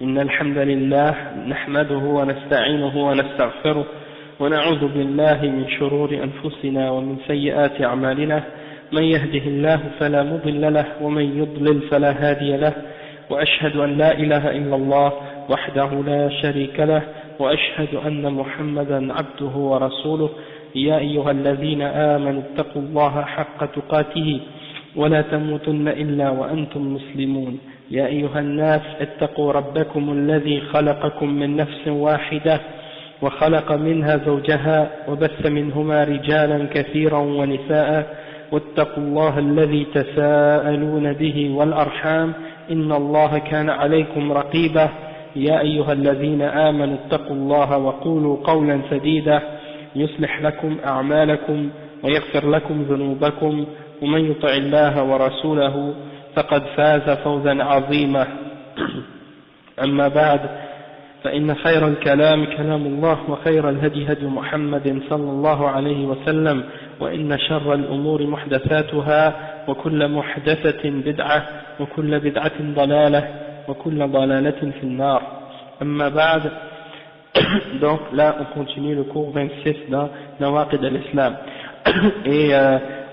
إن الحمد لله نحمده ونستعينه ونستغفره ونعوذ بالله من شرور أنفسنا ومن سيئات أعمالنا من يهده الله فلا مضل له ومن يضلل فلا هادي له وأشهد أن لا إله إلا الله وحده لا شريك له وأشهد أن محمدا عبده ورسوله يا أيها الذين آمنوا اتقوا الله حق تقاته ولا تموتن إلا وأنتم مسلمون يا أيها الناس اتقوا ربكم الذي خلقكم من نفس واحدة وخلق منها زوجها وبث منهما رجالا كثيرا ونساء واتقوا الله الذي تساءلون به والأرحام إن الله كان عليكم رقيبا يا أيها الذين آمنوا اتقوا الله وقولوا قولا سديدا يصلح لكم أعمالكم ويغفر لكم ذنوبكم ومن يطع الله ورسوله فقد فاز فوزا عظيما أما بعد فإن خير الكلام كلام الله وخير الهدي هدي محمد صلى الله عليه وسلم وإن شر الأمور محدثاتها وكل محدثة بدعة وكل بدعة ضلالة وكل ضلالة في النار أما بعد. Donc là on continue le cours 26 dans Nawaqid al-Islam et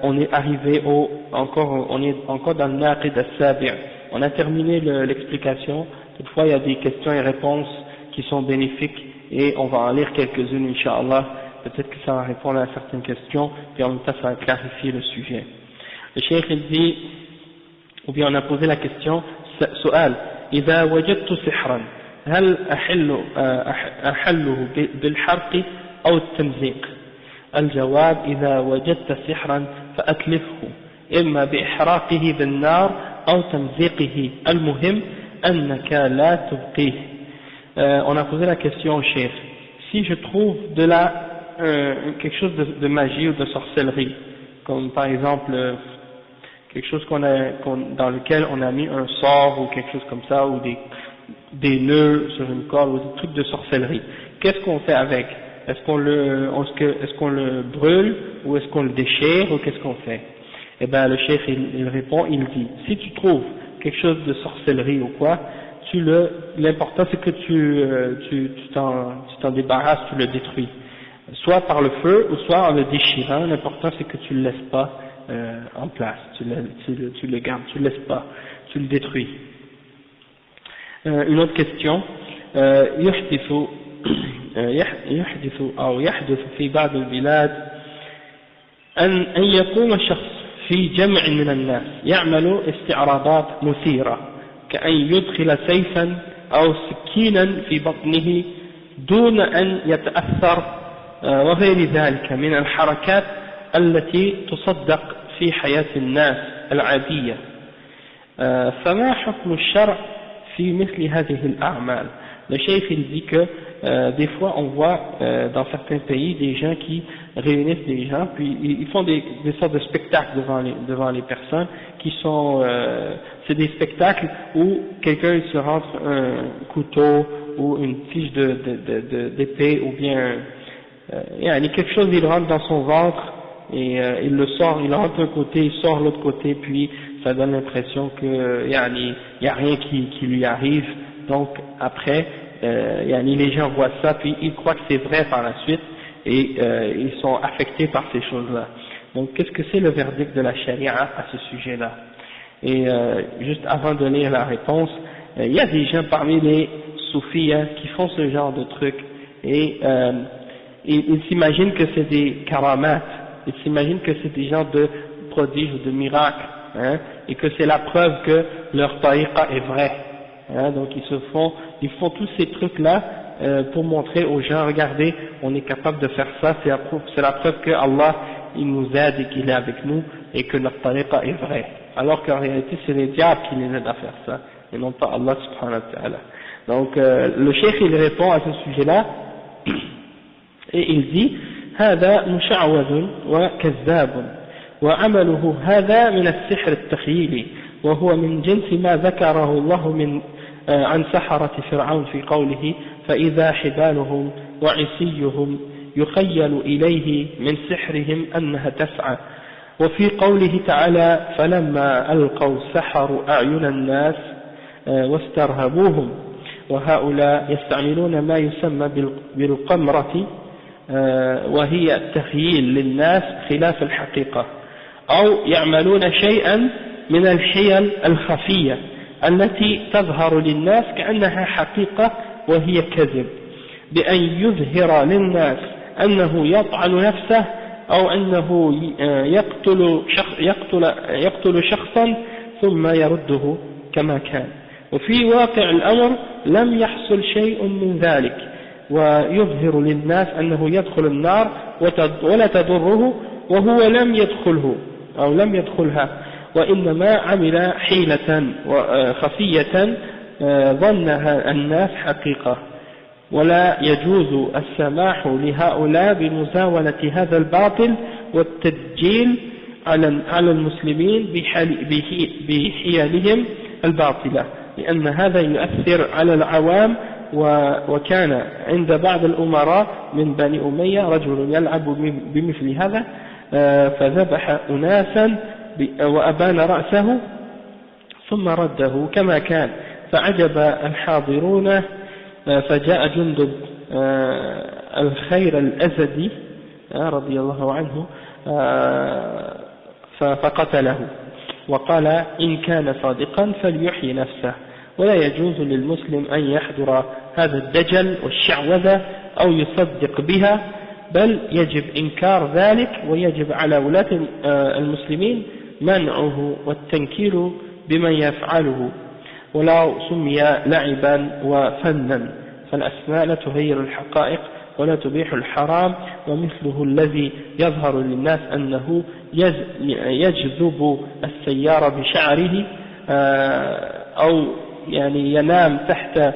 on est arrivé on est encore dans le Naqid al-Sabi'. On a terminé l'explication. Toutefois il y a des questions et réponses qui sont bénéfiques et on va en lire quelques-unes Inch'Allah. Peut-être que ça va répondre à certaines questions et en même temps ça va clarifier le sujet. Le cheikh il dit, ou bien on a posé la question, سؤال إذا وجدت سحرا هل أحله بالحرق أو التمزيق؟ الجواب إذا وجدت سحرا فأتلفه إما بإحراقه بالنار أو تمزيقه المهم أنك لا تبقيه. On a posé la question au cheikh, si je trouve quelque chose de magie ou de sorcellerie, comme par exemple quelque chose dans lequel on a mis un sort ou quelque chose comme ça, ou des nœuds sur une corde ou des trucs de sorcellerie, qu'est-ce qu'on fait avec? Est-ce qu'on le brûle ou est-ce qu'on le déchire ou qu'est-ce qu'on fait? Eh bien le cheikh il répond, il dit, si tu trouves quelque chose de sorcellerie ou quoi, l'important c'est que tu t'en débarrasses, tu le détruis, soit par le feu ou soit en le déchirant. L'important c'est que tu le laisses pas en place, tu le gardes, tu le laisses pas, tu le détruis. Une autre question, يحدث في بعض البلاد أن يقوم شخص في جمع من الناس يعمل استعراضات مثيرة كأن يدخل سيفا أو سكينا في بطنه دون أن يتأثر وغير ذلك من الحركات التي تصدق في حياة الناس العادية، فما حكم الشرع في مثل هذه الأعمال؟ Le cheikh il dit que des fois on voit dans certains pays des gens qui réunissent des gens puis ils font des sortes de spectacles devant les personnes qui sont c'est des spectacles où quelqu'un il se rentre un couteau ou une tige d'épée ou bien quelque chose, il rentre dans son ventre et il le sort, il rentre d'un côté, il sort de l'autre côté, puis ça donne l'impression que il y a rien qui lui arrive. Donc après les gens voient ça puis ils croient que c'est vrai par la suite et ils sont affectés par ces choses-là. Donc qu'est-ce que c'est le verdict de la charia à ce sujet-là? Et juste avant de lire la réponse, il y a des gens parmi les soufis qui font ce genre de trucs et ils s'imaginent que c'est des karamats, ils s'imaginent que c'est des genres de prodiges ou de miracles, et que c'est la preuve que leur tariqa est vraie. Donc ils font tous ces trucs-là pour montrer aux gens, regardez, on est capable de faire ça, c'est la preuve que Allah il nous aide et qu'il est avec nous et que notre tariqa est vraie. Alors qu'en réalité c'est les diables qui les aident à faire ça, et non pas Allah subhanahu wa ta'ala. Donc le cheikh il répond à ce sujet-là et il dit هذا مشعوذ وكذاب وعمله هذا من السحر التخييلي وهو من جنس ما ذكره الله عن سحرة فرعون في قوله فإذا حبالهم وعصيهم يخيل إليه من سحرهم أنها تسعى، وفي قوله تعالى فلما ألقوا سحروا أعين الناس واسترهبوهم، وهؤلاء يستعملون ما يسمى بالقمرة وهي التخييل للناس خلاف الحقيقة، أو يعملون شيئا من الحيل الخفية التي تظهر للناس كأنها حقيقة وهي كذب، بأن يظهر للناس أنه يطعن نفسه أو أنه يقتل شخصا ثم يرده كما كان، وفي واقع الأمر لم يحصل شيء من ذلك، ويظهر للناس أنه يدخل النار ولا تضره وهو لم يدخله أو لم يدخلها، وإنما عمل حيلة خفية ظنها الناس حقيقة. ولا يجوز السماح لهؤلاء بمزاولة هذا الباطل والتدجيل على المسلمين بحيلهم الباطلة، لأن هذا يؤثر على العوام. وكان عند بعض الأمراء من بني أمية رجل يلعب بمثل هذا فذبح أناسا وأبان رأسه ثم رده كما كان، فعجب الحاضرون، فجاء جندب الخير الأزدي رضي الله عنه فقتله، وقال إن كان صادقا فليحيي نفسه، ولا يجوز للمسلم أن يحضر هذا الدجل والشعوذة أو يصدق بها، بل يجب إنكار ذلك، ويجب على ولاة المسلمين منعه والتنكير بمن يفعله، ولا سمي لعبا وفنا، فالأسماء لا تغير الحقائق ولا تبيح الحرام، ومثله الذي يظهر للناس أنه يجذب السيارة بشعره أو يعني ينام تحت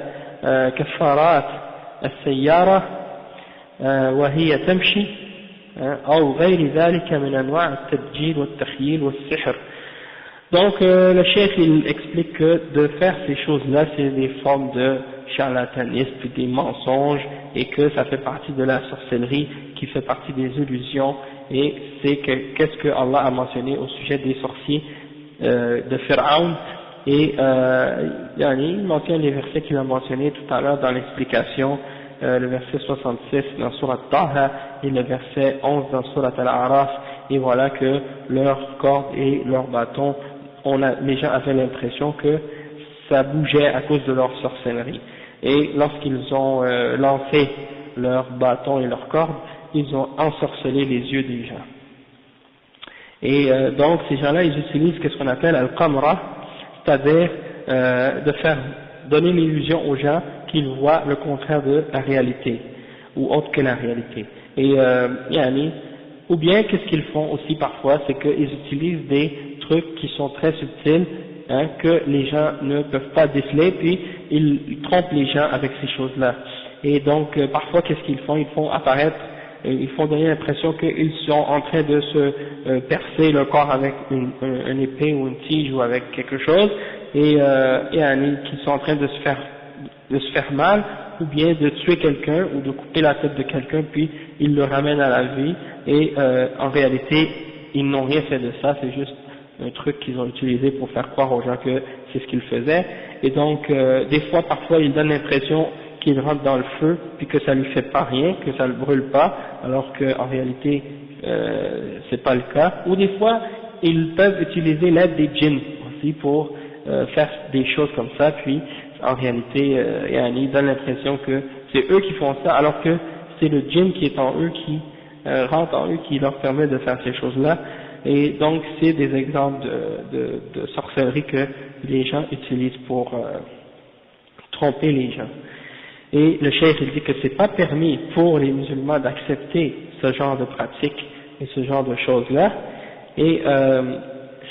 كفارات السيارة وهي تمشي أو غير ذلك من أنواع التدجيل والتخييل والسحر. Donc le cheikh il explique que de faire ces choses-là c'est des formes de charlatanisme, des mensonges, et que ça fait partie de la sorcellerie qui fait partie des illusions, et c'est qu'est-ce que Allah a mentionné au sujet des sorciers de Pharaon, et il mentionne les versets qu'il a mentionnés tout à l'heure dans l'explication, le verset 66 dans Surat Taha et le verset 11 dans Surat Al-A'raf, et voilà que leurs cordes et leurs bâtons, les gens avaient l'impression que ça bougeait à cause de leur sorcellerie, et lorsqu'ils ont lancé leurs bâtons et leurs cordes, ils ont ensorcelé les yeux des gens. Et donc ces gens-là ils utilisent ce qu'on appelle al-qamra, c'est-à-dire de faire donner l'illusion aux gens qu'ils voient le contraire de la réalité ou autre que la réalité. Et ou bien qu'est-ce qu'ils font aussi parfois, c'est qu'ils utilisent des trucs qui sont très subtils, que les gens ne peuvent pas déceler, puis ils trompent les gens avec ces choses-là. Et donc parfois qu'est-ce qu'ils font, ils font apparaître, ils font donner l'impression qu'ils sont en train de se percer le corps avec une épée ou une tige ou avec quelque chose, et qu'ils sont en train de se faire mal, ou bien de tuer quelqu'un ou de couper la tête de quelqu'un, puis ils le ramènent à la vie, et en réalité ils n'ont rien fait de ça, c'est juste un truc qu'ils ont utilisé pour faire croire aux gens que c'est ce qu'ils faisaient. Et donc des fois, parfois ils donnent l'impression qu'il rentre dans le feu puis que ça lui fait pas rien, que ça le brûle pas, alors qu'en réalité c'est pas le cas. Ou des fois ils peuvent utiliser l'aide des djinns aussi pour faire des choses comme ça, puis en réalité ils donnent l'impression que c'est eux qui font ça, alors que c'est le djinn qui est en eux, qui rentre en eux, qui leur permet de faire ces choses-là. Et donc c'est des exemples de sorcellerie que les gens utilisent pour tromper les gens. Et le cheikh il dit que c'est pas permis pour les musulmans d'accepter ce genre de pratique et ce genre de choses-là, et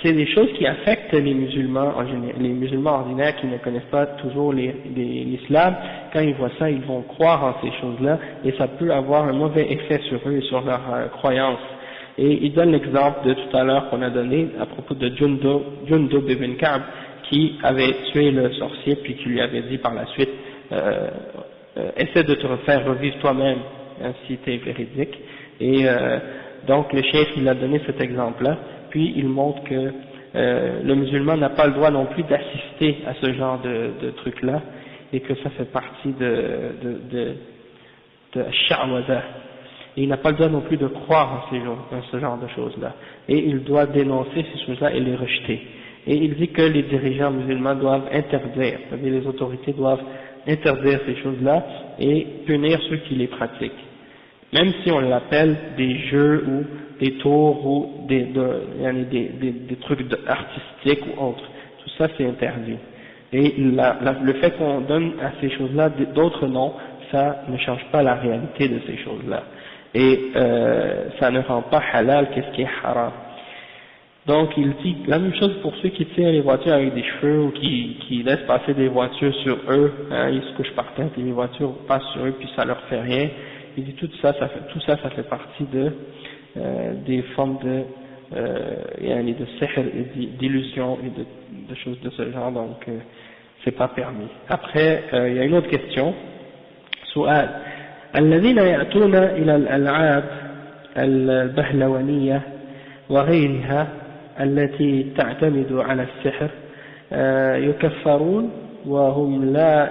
c'est des choses qui affectent les musulmans en général, les musulmans ordinaires qui ne connaissent pas toujours l'islam. Quand ils voient ça, ils vont croire en ces choses-là, et ça peut avoir un mauvais effet sur eux et sur leur croyance. Et il donne l'exemple de tout à l'heure qu'on a donné à propos de Jundub ibn Ka'b, qui avait tué le sorcier puis qui lui avait dit par la suite essaie de te refaire revivre toi-même si tu es véridique. Et donc le cheikh il a donné cet exemple-là, puis il montre que le musulman n'a pas le droit non plus d'assister à ce genre de truc-là, et que ça fait partie de sha'wada. Et il n'a pas le droit non plus de croire en ce genre de choses-là. Et il doit dénoncer ces choses-là et les rejeter. Et il dit que les dirigeants musulmans doivent interdire, c'est-à-dire les autorités doivent interdire ces choses-là et punir ceux qui les pratiquent. Même si on l'appelle des jeux ou des tours ou des trucs artistiques ou autres. Tout ça c'est interdit. Et le fait qu'on donne à ces choses-là d'autres noms, ça ne change pas la réalité de ces choses-là. Et ça ne rend pas halal qu'est-ce qui est haram. Donc il dit la même chose pour ceux qui tirent les voitures avec des cheveux ou qui laissent passer des voitures sur eux, hein, ils se couchent par terre et les voitures passent sur eux puis ça leur fait rien. Il dit tout ça fait partie des formes de sihr et d'illusions et de choses de ce genre, donc c'est pas permis. Après il y a une autre question. سؤال الذين يأتون إلى الألعاب البهلوانية وغيرها التي تعتمد على السحر يكفرون وهم لا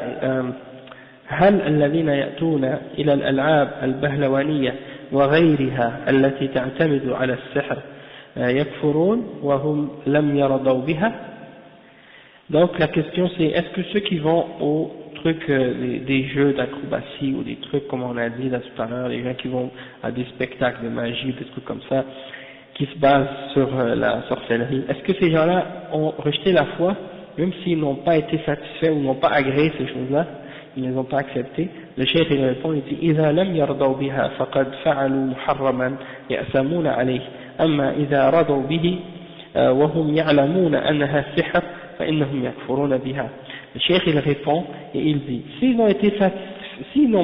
هل الذين يأتون إلى الألعاب البهلوانية وغيرها التي تعتمد على السحر يكفرون وهم لم يرضوا بها. Donc la question c'est, est-ce que ceux qui vont aux trucs, des jeux d'acrobatie ou des trucs comme on a dit là tout à l'heure, les gens qui vont à des spectacles de magie, des trucs comme ça, qui se basent sur la sorcellerie, est-ce que ces gens-là ont rejeté la foi, même s'ils n'ont pas été satisfaits ou n'ont pas agréé ces choses-là, ils ne les ont pas acceptées? Le cheikh il répond, il dit إذا لم يرضوا بها فقد فعلوا محرما يأثمون عليه أما إذا رضوا به وهم يعلمون أنها سحر فإنهم يكفرون بها. Le cheikh il répond et il dit s'ils n'ont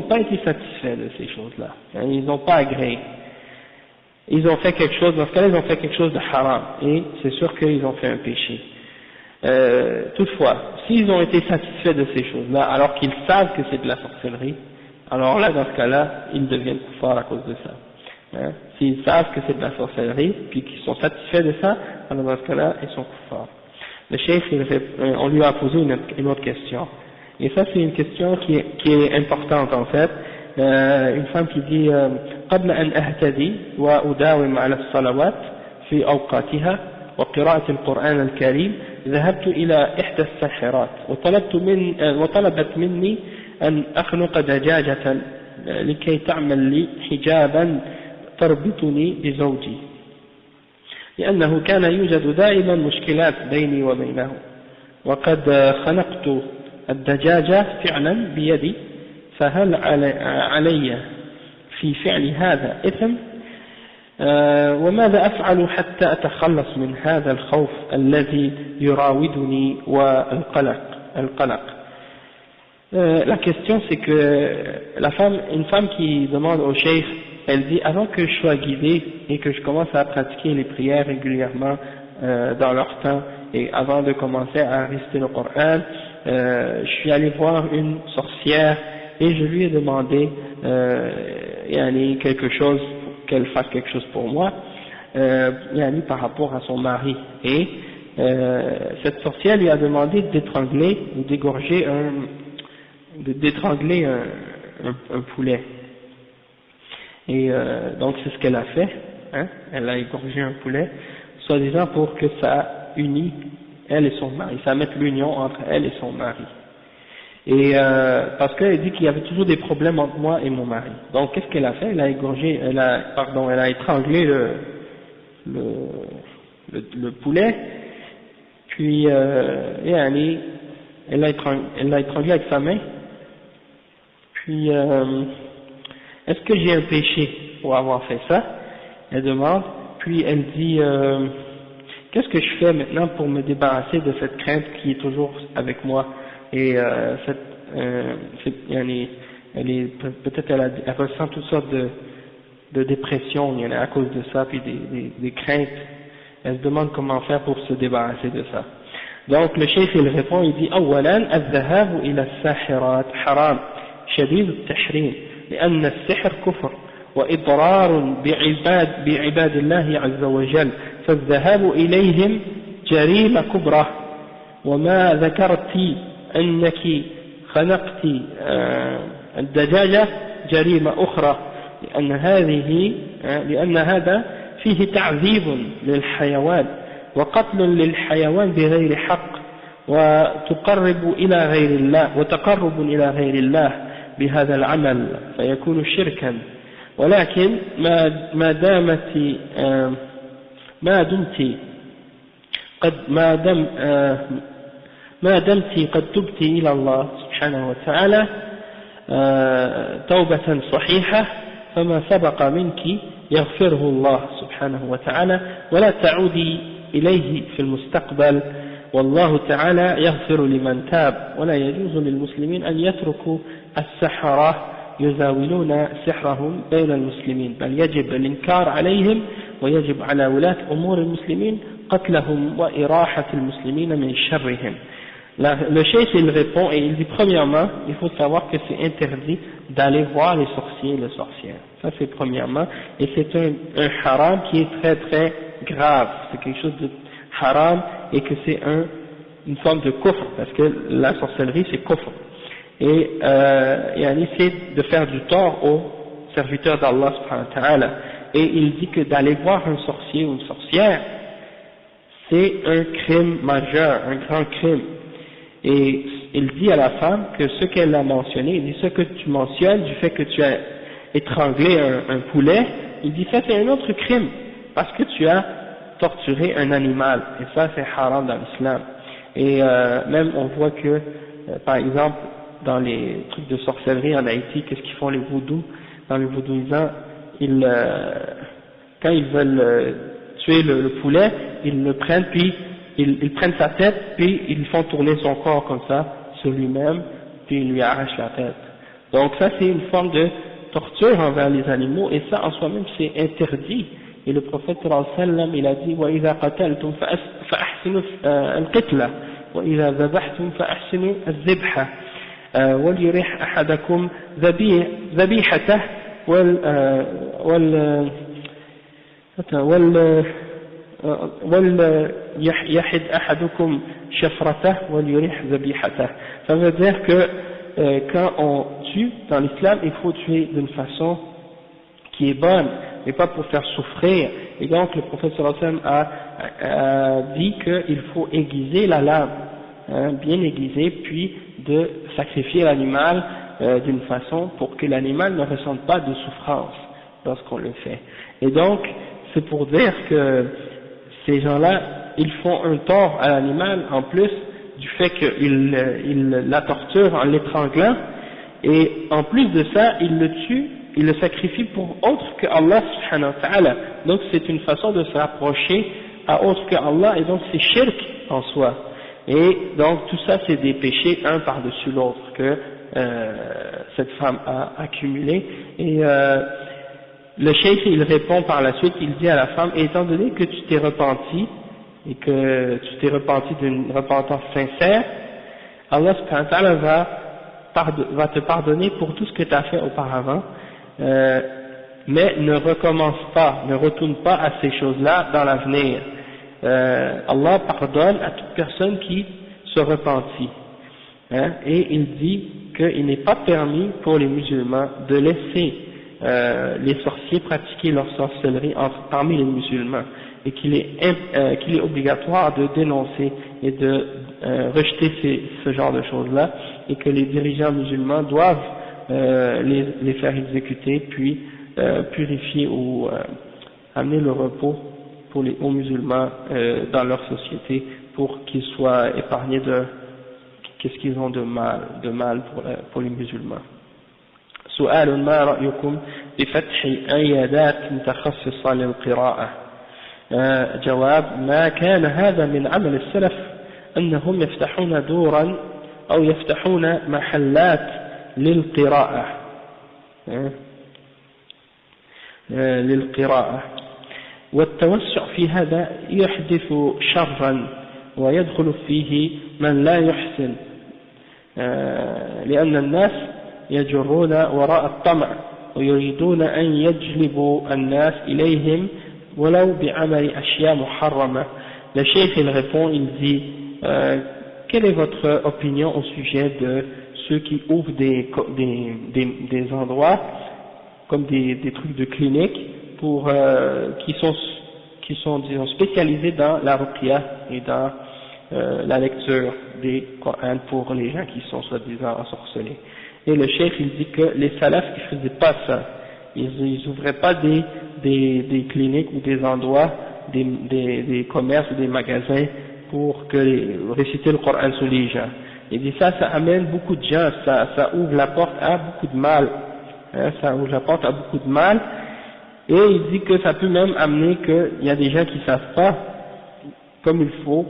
pas été satisfaits de ces choses-là, hein, ils n'ont pas agréé, ils ont fait quelque chose, dans ce cas-là ils ont fait quelque chose de haram et c'est sûr qu'ils ont fait un péché. Toutefois, s'ils ont été satisfaits de ces choses-là alors qu'ils savent que c'est de la sorcellerie, alors là dans ce cas-là ils deviennent kuffar à cause de ça. Hein, s'ils savent que c'est de la sorcellerie puis qu'ils sont satisfaits de ça, alors dans ce cas-là ils sont kuffar. Le cheikh, on lui a posé une autre question. Et ça, c'est une question qui est importante en fait. Une femme qui dit قبل أن أهتدي وأداوم على الصلوات في أوقاتها وقراءة القرآن الكريم ذهبت إلى إحدى الساحرات وطلبت مني أن أخلق دجاجة لكي تعمل لي حجابا تربطني بزوجي لأنه كان يوجد دائما مشكلات بيني وبينه وقد خنقت الدجاجة فعلا بيدي فهل علي في فعل هذا إثم وماذا أفعل حتى أتخلص من هذا الخوف الذي يراودني والقلق. La question c'est que une femme qui demande au cheikh, elle dit avant que je sois guidée et que je commence à pratiquer les prières régulièrement dans leur temps et avant de commencer à réciter le Coran, je suis allé voir une sorcière et je lui ai demandé quelque chose, qu'elle fasse quelque chose pour moi par rapport à son mari. Et cette sorcière lui a demandé d'étrangler ou d'égorger un poulet. Et donc c'est ce qu'elle a fait, hein, elle a égorgé un poulet, soi-disant pour que ça unit elle et son mari, ça mette l'union entre elle et son mari. Et parce qu'elle dit qu'il y avait toujours des problèmes entre moi et mon mari. Donc qu'est-ce qu'elle a fait? Elle a étranglé le poulet, puis elle l'a étranglé avec sa main, puis est-ce que j'ai un péché pour avoir fait ça? Elle demande, puis elle dit qu'est-ce que je fais maintenant pour me débarrasser de cette crainte qui est toujours avec moi? Et peut-être elle ressent toutes sortes de dépression à cause de ça, puis des craintes. Elle se demande comment faire pour se débarrasser de ça. Donc le cheikh il répond, il dit أولا الذهاب إلى الساحرات حرام شديد التحريم لأن السحر كفر وإضرار بعباد الله عز وجل فالذهاب إليهم جريمة كبرى وما ذكرت أنك خنقت الدجاجة جريمة أخرى لأن هذا فيه تعذيب للحيوان وقتل للحيوان بغير حق وتقرب إلى غير الله بهذا العمل فيكون شركا. ولكن ما دمت قد تبت إلى الله سبحانه وتعالى توبة صحيحة فما سبق منك يغفره الله سبحانه وتعالى ولا تعودي إليه في المستقبل والله تعالى يغفر لمن تاب. ولا يجوز للمسلمين أن يتركوا السحرة يزاولون سحرهم بين المسلمين، بل يجب الإنكار عليهم ويجب على ولاة أمور المسلمين قتلهم وإراحة المسلمين من شرهم. Le cheikh il répond et il dit premièrement il faut savoir que c'est interdit d'aller voir les sorciers et les sorcières, ça c'est premièrement, et c'est un haram qui est très très grave, c'est quelque chose de haram et que c'est une forme de kufr parce que la sorcellerie c'est kufr et c'est de faire du tort aux serviteurs d'Allah subhanahu wa ta'ala. Et il dit que d'aller voir un sorcier ou une sorcière c'est un crime majeur, un grand crime. Et il dit à la femme que ce qu'elle a mentionné, il dit ce que tu mentionnes du fait que tu as étranglé un poulet, il dit ça c'est un autre crime parce que tu as torturé un animal et ça c'est haram dans l'islam. Et même on voit que par exemple dans les trucs de sorcellerie en Haïti, qu'est-ce qu'ils font les vaudous? Dans les vaudouisants, quand ils veulent tuer le poulet, ils le prennent puis ils prennent sa tête, puis ils font tourner son corps comme ça, sur lui-même, puis ils lui arrachent la tête. Donc ça c'est une forme de torture envers les animaux, et ça en soi-même c'est interdit. Et le prophète sallallahu alayhi wa sallam, il a dit وَإِذَا قَتَلْتُمْ فَأَحْسِنُوا الْقِتْلَةَ وَإِذَا ذَبَحْتُمْ فَأَحْسِنُوا الذِّبْحَةَ وَلْيُرِحْ أَحَدَكُمْ ذَبِيحَتَهُ وَلْيَحِدْ أَحَدُكُمْ شَفْرَتَهُ وَلْيُرِحْ ذَبِيحَتَهُ. Ça veut dire que quand on tue dans l'islam, il faut tuer d'une façon qui est bonne, mais pas pour faire souffrir. Et donc le prophète sallallahu alayhi wa sallam a dit qu'il faut aiguiser la lame, bien aiguiser, puis de sacrifier l'animal d'une façon pour que l'animal ne ressente pas de souffrance lorsqu'on le fait. Et donc c'est pour dire que ces gens-là, ils font un tort à l'animal en plus du fait qu'ils la torturent en l'étranglant, et en plus de ça, ils le tuent, ils le sacrifient pour autre que Allah subhanahu wa ta'ala. Donc c'est une façon de se rapprocher à autre que Allah, et donc c'est shirk en soi. Et donc tout ça c'est des péchés un par-dessus l'autre que cette femme a accumulé. Et le cheikh il répond par la suite, il dit à la femme, étant donné que tu t'es repenti et que tu t'es repenti d'une repentance sincère, Allah subhanahu wa ta'ala va te pardonner pour tout ce que tu as fait auparavant, mais ne recommence pas, ne retourne pas à ces choses-là dans l'avenir. Allah pardonne à toute personne qui se repentit, et il dit qu'il n'est pas permis pour les musulmans de laisser les sorciers pratiquer leur sorcellerie parmi les musulmans, et qu'il est obligatoire de dénoncer et de rejeter ce genre de choses-là, et que les dirigeants musulmans doivent les faire exécuter, puis purifier ou amener le repos aux musulmans dans leur société, pour qu'ils soient épargnés de qu'est-ce qu'ils ont de mal pour les musulmans. سؤال ما رأيكم بفتح عيادات متخصصة للقراءة؟ جواب: ما كان هذا من عمل السلف، أنهم يفتحون دورا أو يفتحون محلات للقراءة والتوسع في هذا يحدث شرا ويدخل فيه من لا يحسن، لأن الناس يجرون وراء الطمع ويريدون أن يجلبوا الناس إليهم ولو بعمل أشياء محرمة. Le cheikh il répond, il dit quelle est votre opinion au sujet de ceux qui ouvrent des endroits comme des trucs de clinique pour qui sont disons spécialisés dans la ruqya et dans la lecture des Corans pour les gens qui sont soi-disant ensorcelés. Et le cheikh il dit que les salafs ils faisaient pas ça, ils ouvraient pas des cliniques ou des endroits, des commerces ou des magasins pour réciter le Coran sur les gens. Il dit ça amène beaucoup de gens, ça ouvre la porte à beaucoup de mal, hein, ça ouvre la porte à beaucoup de mal, et il dit que ça peut même amener qu'il y a des gens qui savent pas comme il faut,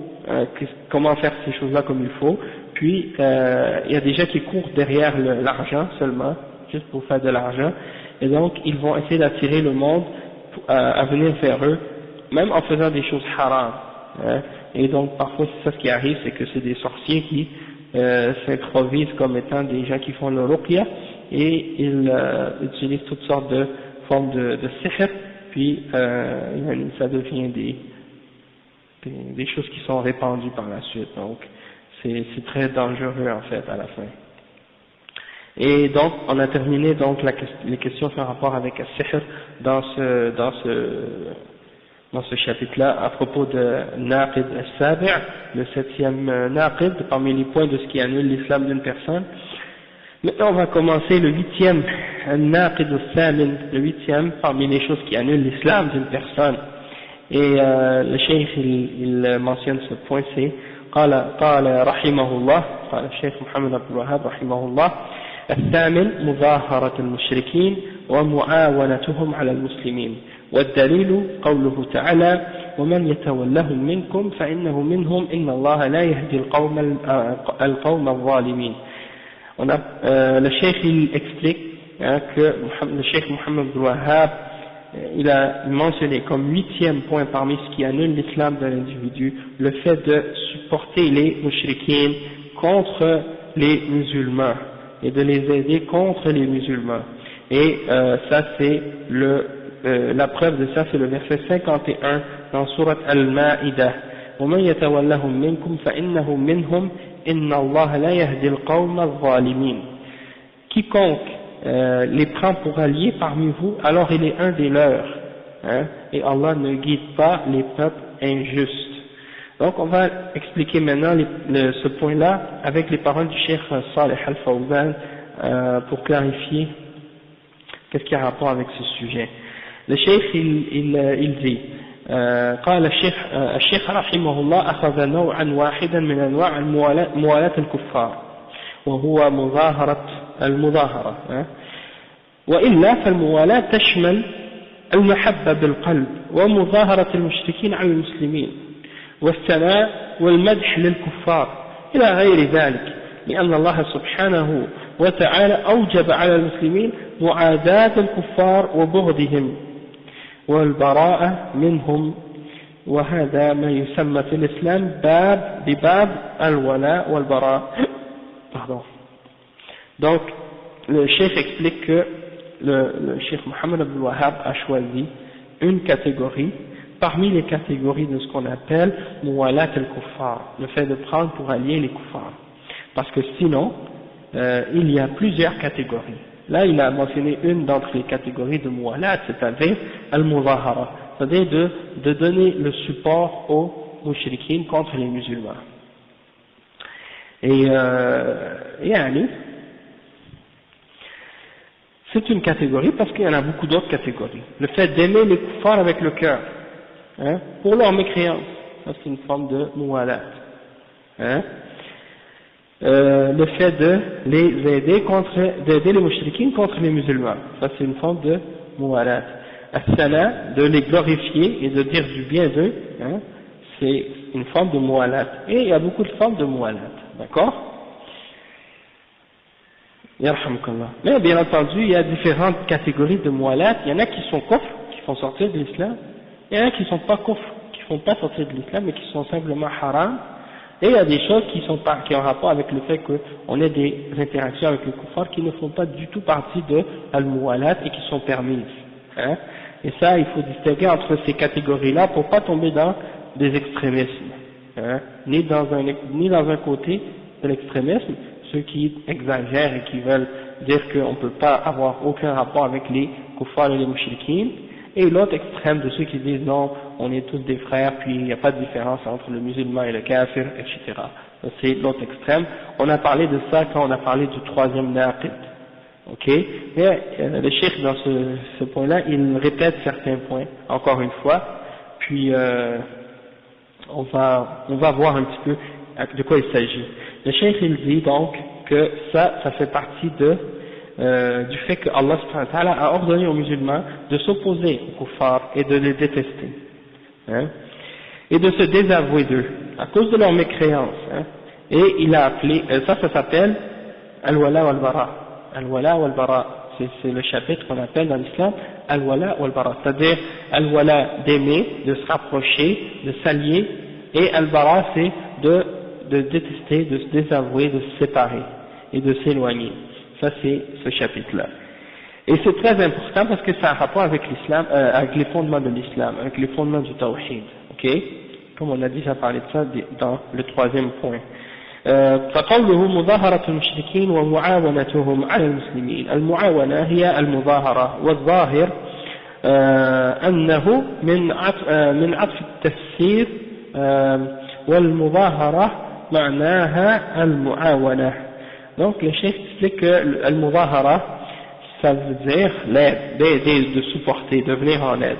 comment faire ces choses-là comme il faut, puis il y a des gens qui courent derrière l'argent seulement, juste pour faire de l'argent, et donc ils vont essayer d'attirer le monde à venir vers eux, même en faisant des choses haram, hein. Et donc parfois c'est ça ce qui arrive, c'est que c'est des sorciers qui s'improvisent comme étant des gens qui font le ruqya, et ils utilisent toutes sortes de formes de sihr, puis ça devient des choses qui sont répandues par la suite, donc c'est très dangereux en fait à la fin. Et donc on a terminé donc les questions par rapport avec le sihr dans ce chapitre-là à propos de Naqid al-Sabi', le 7e Naqid, parmi les points de ce qui annule l'islam d'une personne. Maintenant on va commencer le 8e Naqid al-Thamin, le 8e parmi les choses qui annulent l'islam d'une personne. Et le cheikh il mentionne ce point, c'est قال رحمه الله, قال الشيخ محمد عبد الوهاب رحمه الله: الثامن مظاهرة المشركين ومعاونتهم على المسلمين، والدليل قوله تعالى: ومن يتولهم منكم فإنه منهم إن الله لا يهدي القوم الظالمين. Le cheikh il explique que le cheikh Mohammed Abdul Wahhab il a mentionné comme 8e point parmi ce qui annule l'islam de l'individu le fait de supporter les mushrikines contre les musulmans et de les aider contre les musulmans. Et ça c'est la preuve de ça, c'est le verset 51 dans sourate Al-Ma'idah: وَمَنْ يَتَوَلَّهُمْ مِنْكُمْ فَإِنَّهُ مِنْهُمْ إِنَّ اللَّهَ لَا يَهْدِي الْقَوْمَ الظَّالِمِينَ. Quiconque les prend pour alliés parmi vous, alors il est un des leurs, hein, et Allah ne guide pas les peuples injustes. Donc on va expliquer maintenant ce point-là avec les paroles du Cheikh Salih Al-Fawzan pour clarifier qu'est-ce qui a rapport avec ce sujet. Le Cheikh il dit قال الشيخ رحمه الله: أخذ نوعا واحدا من أنواع موالاة الكفار وهو المظاهرة، وإلا فالموالاة تشمل المحبة بالقلب ومظاهرة المشركين على المسلمين والثناء والمدح للكفار إلى غير ذلك، لأن الله سبحانه وتعالى أوجب على المسلمين معاداة الكفار وبغضهم والبراءة منهم، وهذا ما يسمى في الإسلام بباب الولاء والبراء. Donc le cheikh explique que le cheikh Mohammed Abdul Wahhab a choisi une catégorie parmi les catégories de ce qu'on appelle muwalat al-kuffar, le fait de prendre pour allier les kuffars, parce que sinon il y a plusieurs catégories. Là il a mentionné une d'entre les catégories de muwalat, c'est-à-dire al-muzahara, c'est-à-dire de donner le support aux mushrikines contre les musulmans. Et c'est une catégorie parce qu'il y en a beaucoup d'autres catégories. Le fait d'aimer les kuffars avec le cœur, hein, pour leur mécréance, ça c'est une forme de muwalat. Hein. Le fait de les aider d'aider les mushrikines contre les musulmans, ça c'est une forme de muwalat. As-sana, de les glorifier et de dire du bien d'eux, hein, c'est une forme de muwalat. Et il y a beaucoup de formes de muwalat, d'accord? Mais bien entendu, il y a différentes catégories de muwalat. Il y en a qui sont kufr, qui font sortir de l'islam. Il y en a qui sont pas kufr, qui font pas sortir de l'islam, mais qui sont simplement haram. Et il y a des choses qui ont rapport avec le fait qu'on ait des interactions avec les kuffars qui ne font pas du tout partie de al-muwalat et qui sont permises. Hein. Et ça, il faut distinguer entre ces catégories-là pour pas tomber dans des extrémismes. Hein. Ni dans un côté de l'extrémisme, ceux qui exagèrent et qui veulent dire qu'on ne peut pas avoir aucun rapport avec les kuffars et les mushrikines, et l'autre extrême de ceux qui disent non, on est tous des frères, puis il n'y a pas de différence entre le musulman et le kafir, etc. C'est l'autre extrême. On a parlé de ça quand on a parlé du troisième naqid. Ok, mais le cheikh dans ce point-là, il répète certains points, encore une fois, puis on va voir un petit peu de quoi il s'agit. Le cheikh il dit donc que ça fait partie du fait que Allah subhanahu wa ta'ala a ordonné aux musulmans de s'opposer aux kuffars et de les détester, hein, et de se désavouer d'eux à cause de leur mécréance, hein, et il a appelé, ça s'appelle al-wala wal-bara. Al-wala wal-bara, c'est le chapitre qu'on appelle dans l'islam al-wala wal-bara, c'est-à-dire al-wala d'aimer, de se rapprocher, de s'allier, et al-bara c'est de détester, de se désavouer, de se séparer et de s'éloigner. Ça c'est ce chapitre-là. Et c'est très important parce que ça a un rapport avec l'islam, avec les fondements de l'islam, avec les fondements du tawhid. Ok? Comme on a déjà parlé de ça dans le troisième point. فقوله مظاهرة المشركين ومعاونتهم على المسلمين. المعاونة هي المظاهرة، والظاهر أنه من عطف التفسير، والمظاهرة معناها المعاونة. Donc le chef explique que al-mudahara, ça veut dire l'aide, d'aider, de supporter, de venir en aide.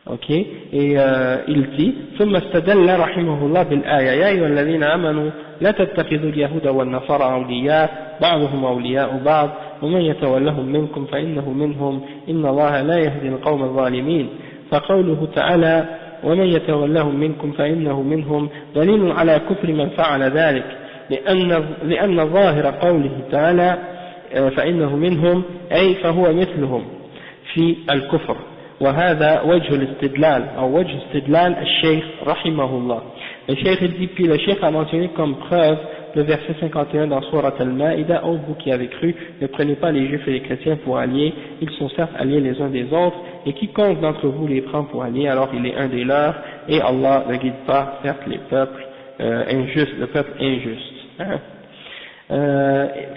Ok, et il dit ثم استدل رحمه الله بالآية يا أيها الذين آمنوا لا تتخذوا اليهود والنصارى أولياء بعضهم أولياء بعض ومن يتولهم منكم فإنه منهم إن الله لا يهدي القوم الظالمين. فقوله تعالى ومن يتولهم منكم فإنه منهم دليل على كفر من فعل ذلك، لأن ظاهر قوله تعالى فإنه منهم أي فهو مثلهم في الكفر. وهذا وجه الاستدلال أو وجه استدلال الشيخ رحمه الله. Le cheikh dit, puis le cheikh a mentionné comme preuve le verset 51 dans Surat Al-Ma'ida: ô vous qui avez cru, ne prenez pas les juifs et les chrétiens pour alliés, ils sont certes alliés les uns des autres, et quiconque d'entre vous les prend pour alliés, alors il est un des leurs, et Allah ne guide pas, certes, les peuples injustes, le peuple injuste.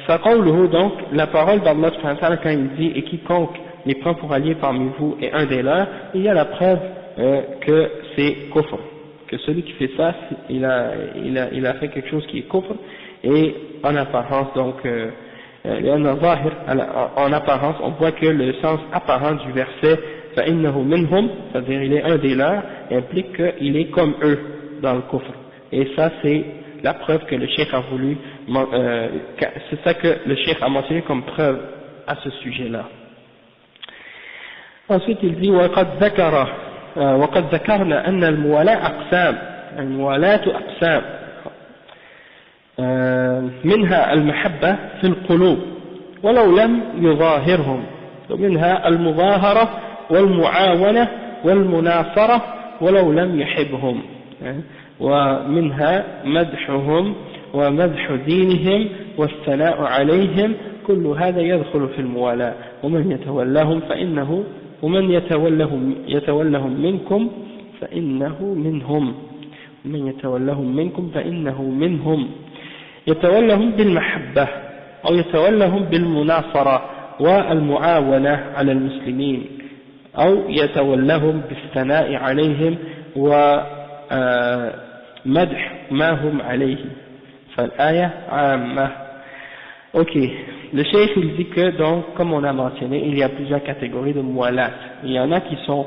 فقوله, donc, la parole d'Allah subhanahu wa ta'ala quand il dit et quiconque les prend pour alliés parmi vous et un des leurs, il y a la preuve que c'est kufr, que celui qui fait ça, il a fait quelque chose qui est kufr, et en apparence donc en apparence on voit que le sens apparent du verset فَإِنَّهُ مِنْهُمْ, c'est-à-dire il est un des leurs, implique qu'il est comme eux dans le kufr, et ça c'est la preuve que le cheikh a voulu, c'est ça que le cheikh a mentionné comme preuve à ce sujet-là. Ensuite il dit وقد ذكرنا أن الموالاة أقسام، الموالاة أقسام منها المحبة في القلوب ولو لم يظاهرهم، ومنها المظاهرة والمعاونة والمناصرة ولو لم يحبهم، ومنها مدحهم ومدح دينهم والثناء عليهم، كل هذا يدخل في الموالاة. ومن يتولهم فإنه ومن يتولهم منكم فإنه منهم، ومن يتولهم منكم فإنه منهم. يتولهم بالمحبة أو يتولهم بالمناصرة والمعاونة على المسلمين، أو يتولهم بالثناء عليهم ومدح ما هم عليه. فالآية عامة. Ok, le cheikh il dit que donc, comme on a mentionné, il y a plusieurs catégories de mualat. Il y en a qui sont,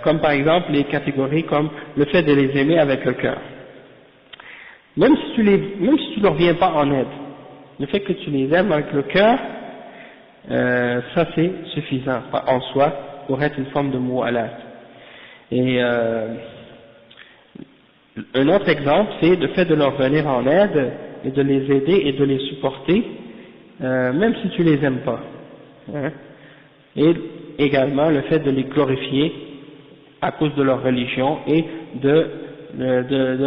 comme par exemple les catégories comme le fait de les aimer avec le cœur. Même si tu leur viens pas en aide, le fait que tu les aimes avec le cœur, ça c'est suffisant en soi pour être une forme de mualat. Et un autre exemple, c'est le fait de leur venir en aide et de les aider et de les supporter, même si tu les aimes pas. Hein. Et également le fait de les glorifier à cause de leur religion et de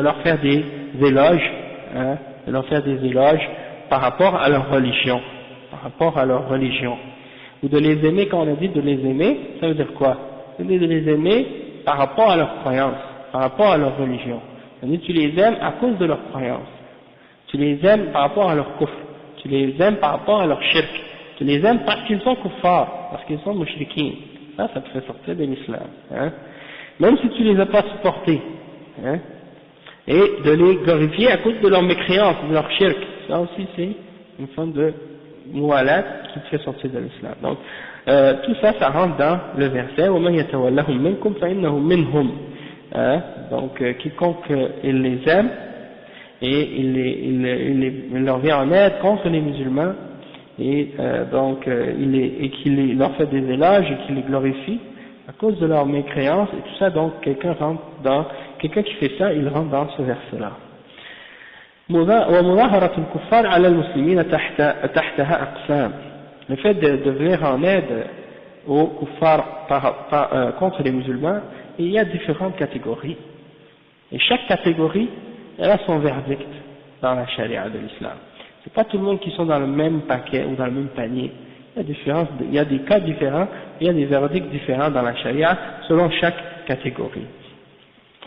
leur faire des éloges, hein, de leur faire des éloges par rapport à leur religion, ou de les aimer. Quand on a dit de les aimer, ça veut dire quoi? Ça veut dire de les aimer par rapport à leur croyance, par rapport à leur religion. C'est-à-dire tu les aimes à cause de leur croyance. Tu les aimes par rapport à leur kufr, tu les aimes par rapport à leur shirk, tu les aimes parce qu'ils sont kuffars, parce qu'ils sont mushrikins. Ça te fait sortir de l'islam. Hein. Même si tu les as pas supportés. Hein. Et de les glorifier à cause de leur mécréance, de leur shirk. Ça aussi c'est une forme de mu'alat qui te fait sortir de l'islam. Donc, tout ça, ça rentre dans le verset وَمَنْ يَتَوَلَّهُمْ مِنْكُمْ فَإِنَّهُ مِنْهُمْ. Donc, quiconque il les aime et il leur vient en aide contre les musulmans et et qu'il leur fait des éloges et qu'il les glorifie à cause de leur mécréance et tout ça, donc quelqu'un qui fait ça, il rentre dans ce verset-là. ومظاهرة الكفار على المسلمين تحتها أقسام. Le fait de venir en aide aux kuffars contre les musulmans, il y a différentes catégories. Et chaque catégorie, elle a son verdict dans la charia de l'islam. C'est pas tout le monde qui sont dans le même paquet ou dans le même panier. Il y a des cas différents, il y a des verdicts différents dans la charia selon chaque catégorie.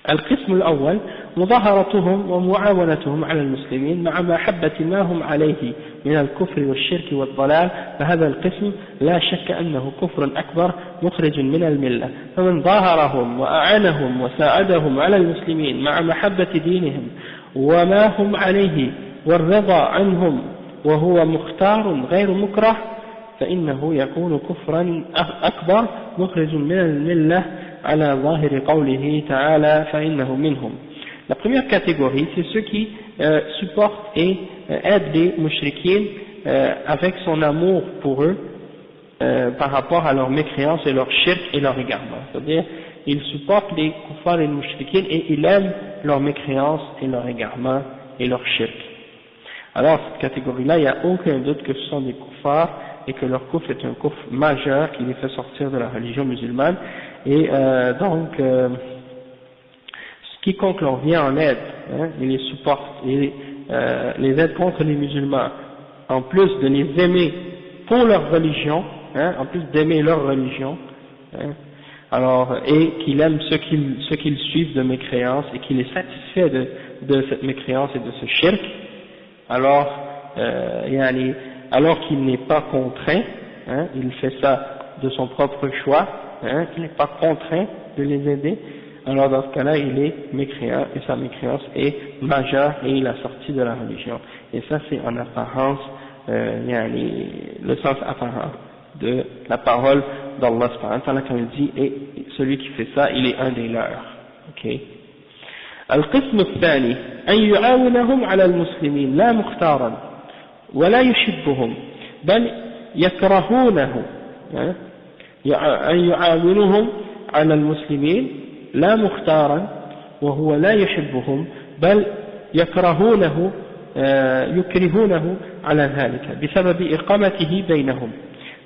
القسم الأول مظاهرتهم ومعاونتهم على المسلمين مع محبة ما هم عليه من الكفر والشرك والضلال، فهذا القسم لا شك أنه كفر أكبر مخرج من الملة، فمن ظاهرهم وأعانهم وساعدهم على المسلمين مع محبة دينهم وما هم عليه والرضا عنهم وهو مختار غير مكره فإنه يكون كفرا أكبر مخرج من الملة على ظاهر قوله تعالى فإنه منهم. La première catégorie, c'est ceux qui supportent et aident les mushrikines avec son amour pour eux par rapport à leur mécréance et leur shirk et leur égarement. C'est-à-dire, ils supportent les kuffars et les mushrikines et ils aiment leur mécréance et leur égarement et leur shirk. Alors, cette catégorie-là, il n'y a aucun doute que ce sont des kuffars et que leur kufr est un kufr majeur qui les fait sortir de la religion musulmane. Et quiconque leur vient en aide, il les supporte et les aide contre les musulmans, en plus de les aimer pour leur religion, en plus d'aimer leur religion, et qu'il aime ceux qu'ils suivent de mécréance et qu'il est satisfait de cette mécréance et de ce shirk, alors qu'il n'est pas contraint, il fait ça de son propre choix, il n'est pas contraint de les aider, alors dans ce cas-là il est mécréant et sa mécréance est majeure et il a sorti de la religion. Et ça c'est en apparence, le sens apparent de la parole d'Allah subhanahu wa ta'ala quand il dit et celui qui fait ça il est un des leurs. Ok. القسم الثاني أن يعاونهم على المسلمين لا مختارا ولا يحبهم بل يكرهونه أن يعاونهم على المسلمين لا مختارا وهو لا يحبهم بل يكرهونه على ذلك بسبب إقامته بينهم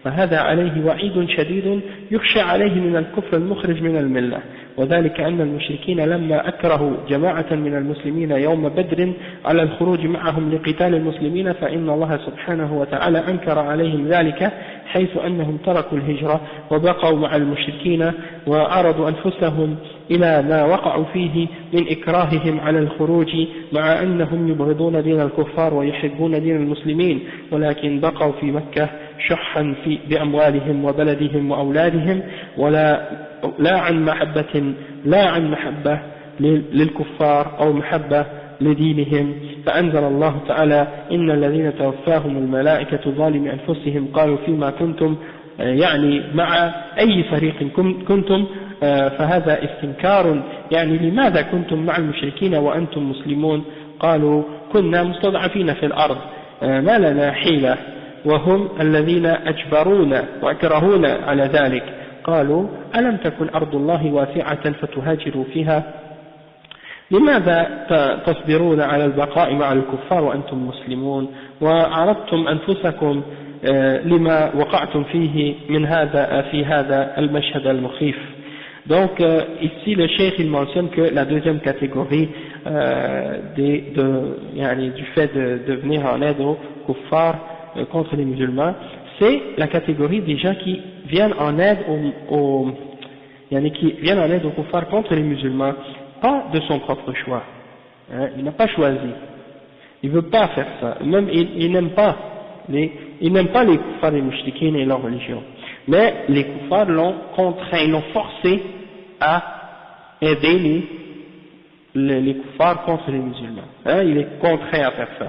فهذا عليه وعيد شديد يخشى عليه من الكفر المخرج من الملة وذلك أن المشركين لما أكرهوا جماعة من المسلمين يوم بدر على الخروج معهم لقتال المسلمين فإن الله سبحانه وتعالى أنكر عليهم ذلك حيث أنهم تركوا الهجرة وبقوا مع المشركين وعرضوا أنفسهم إلى ما وقعوا فيه من إكراههم على الخروج مع أنهم يبغضون دين الكفار ويحبون دين المسلمين ولكن بقوا في مكة شحا بأموالهم وبلدهم وأولادهم لا عن محبة للكفار أو محبة لدينهم فأنزل الله تعالى إن الذين توفاهم الملائكة ظالمي أنفسهم قالوا فيما كنتم يعني مع أي فريق كنتم فهذا استنكار يعني لماذا كنتم مع المشركين وأنتم مسلمون قالوا كنا مستضعفين في الأرض ما لنا حيلة وهم الذين أجبرونا وأكرهونا على ذلك قالوا ألم تكن أرض الله واسعة فتهاجروا فيها لماذا تصبرون على البقاء مع الكفار وأنتم مسلمون وعرضتم أنفسكم لما وقعتم فيه في هذا المشهد المخيف. Donc ici le cheikh il mentionne que la deuxième catégorie du fait de venir en aide aux kuffars contre les musulmans, c'est la catégorie des gens qui viennent en aide aux kuffars contre les musulmans, pas de son propre choix. Il n'a pas choisi. Il veut pas faire ça. Même il n'aime pas les kuffars et les mouchriquines et leur religion. Mais les kuffars l'ont contraint, ils l'ont forcé à aider les kuffars contre les musulmans. Hein, il est contraint à faire ça.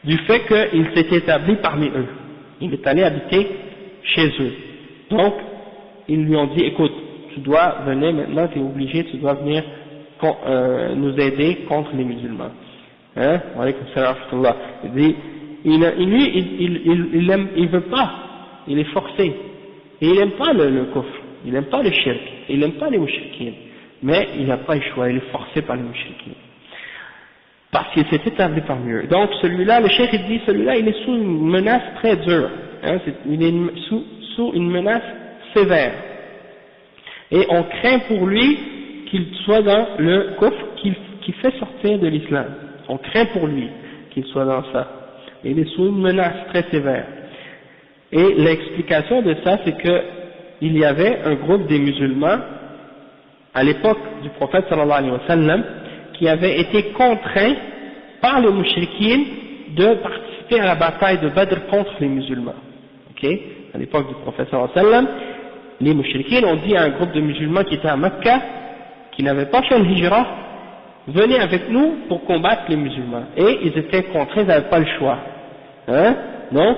Du fait qu'il s'est établi parmi eux. Il est allé habiter chez eux. Donc, ils lui ont dit, écoute, tu dois venir maintenant, tu es obligé, tu dois venir nous aider contre les musulmans. Hein? Alaykoum salam wa rahmatullah. Il dit, il veut pas, il est forcé. Et il n'aime pas le kufr, il n'aime pas le shirk, il n'aime pas les mouchriquines. Mais il n'a pas le choix, il est forcé par les mouchriquines. Parce qu'il s'est établi parmi eux. Donc celui-là, le cheikh il dit, celui-là il est sous une menace très dure. Hein? Il est sous une menace sévère. Et on craint pour lui qu'il soit dans le kufr qui fait sortir de l'islam. On craint pour lui qu'il soit dans ça. Il est sous une menace très sévère. Et l'explication de ça, c'est que il y avait un groupe des musulmans à l'époque du prophète sallallahu alayhi wa sallam qui avait été contraints par les mouchriquines de participer à la bataille de Badr contre les musulmans. Ok? À l'époque du prophète sallallahu alayhi wa sallam, les mouchriquines ont dit à un groupe de musulmans qui étaient à Mecca, qui n'avaient pas fait le hijra, venez avec nous pour combattre les musulmans. Et ils étaient contraints, ils n'avaient pas le choix. Hein? Donc,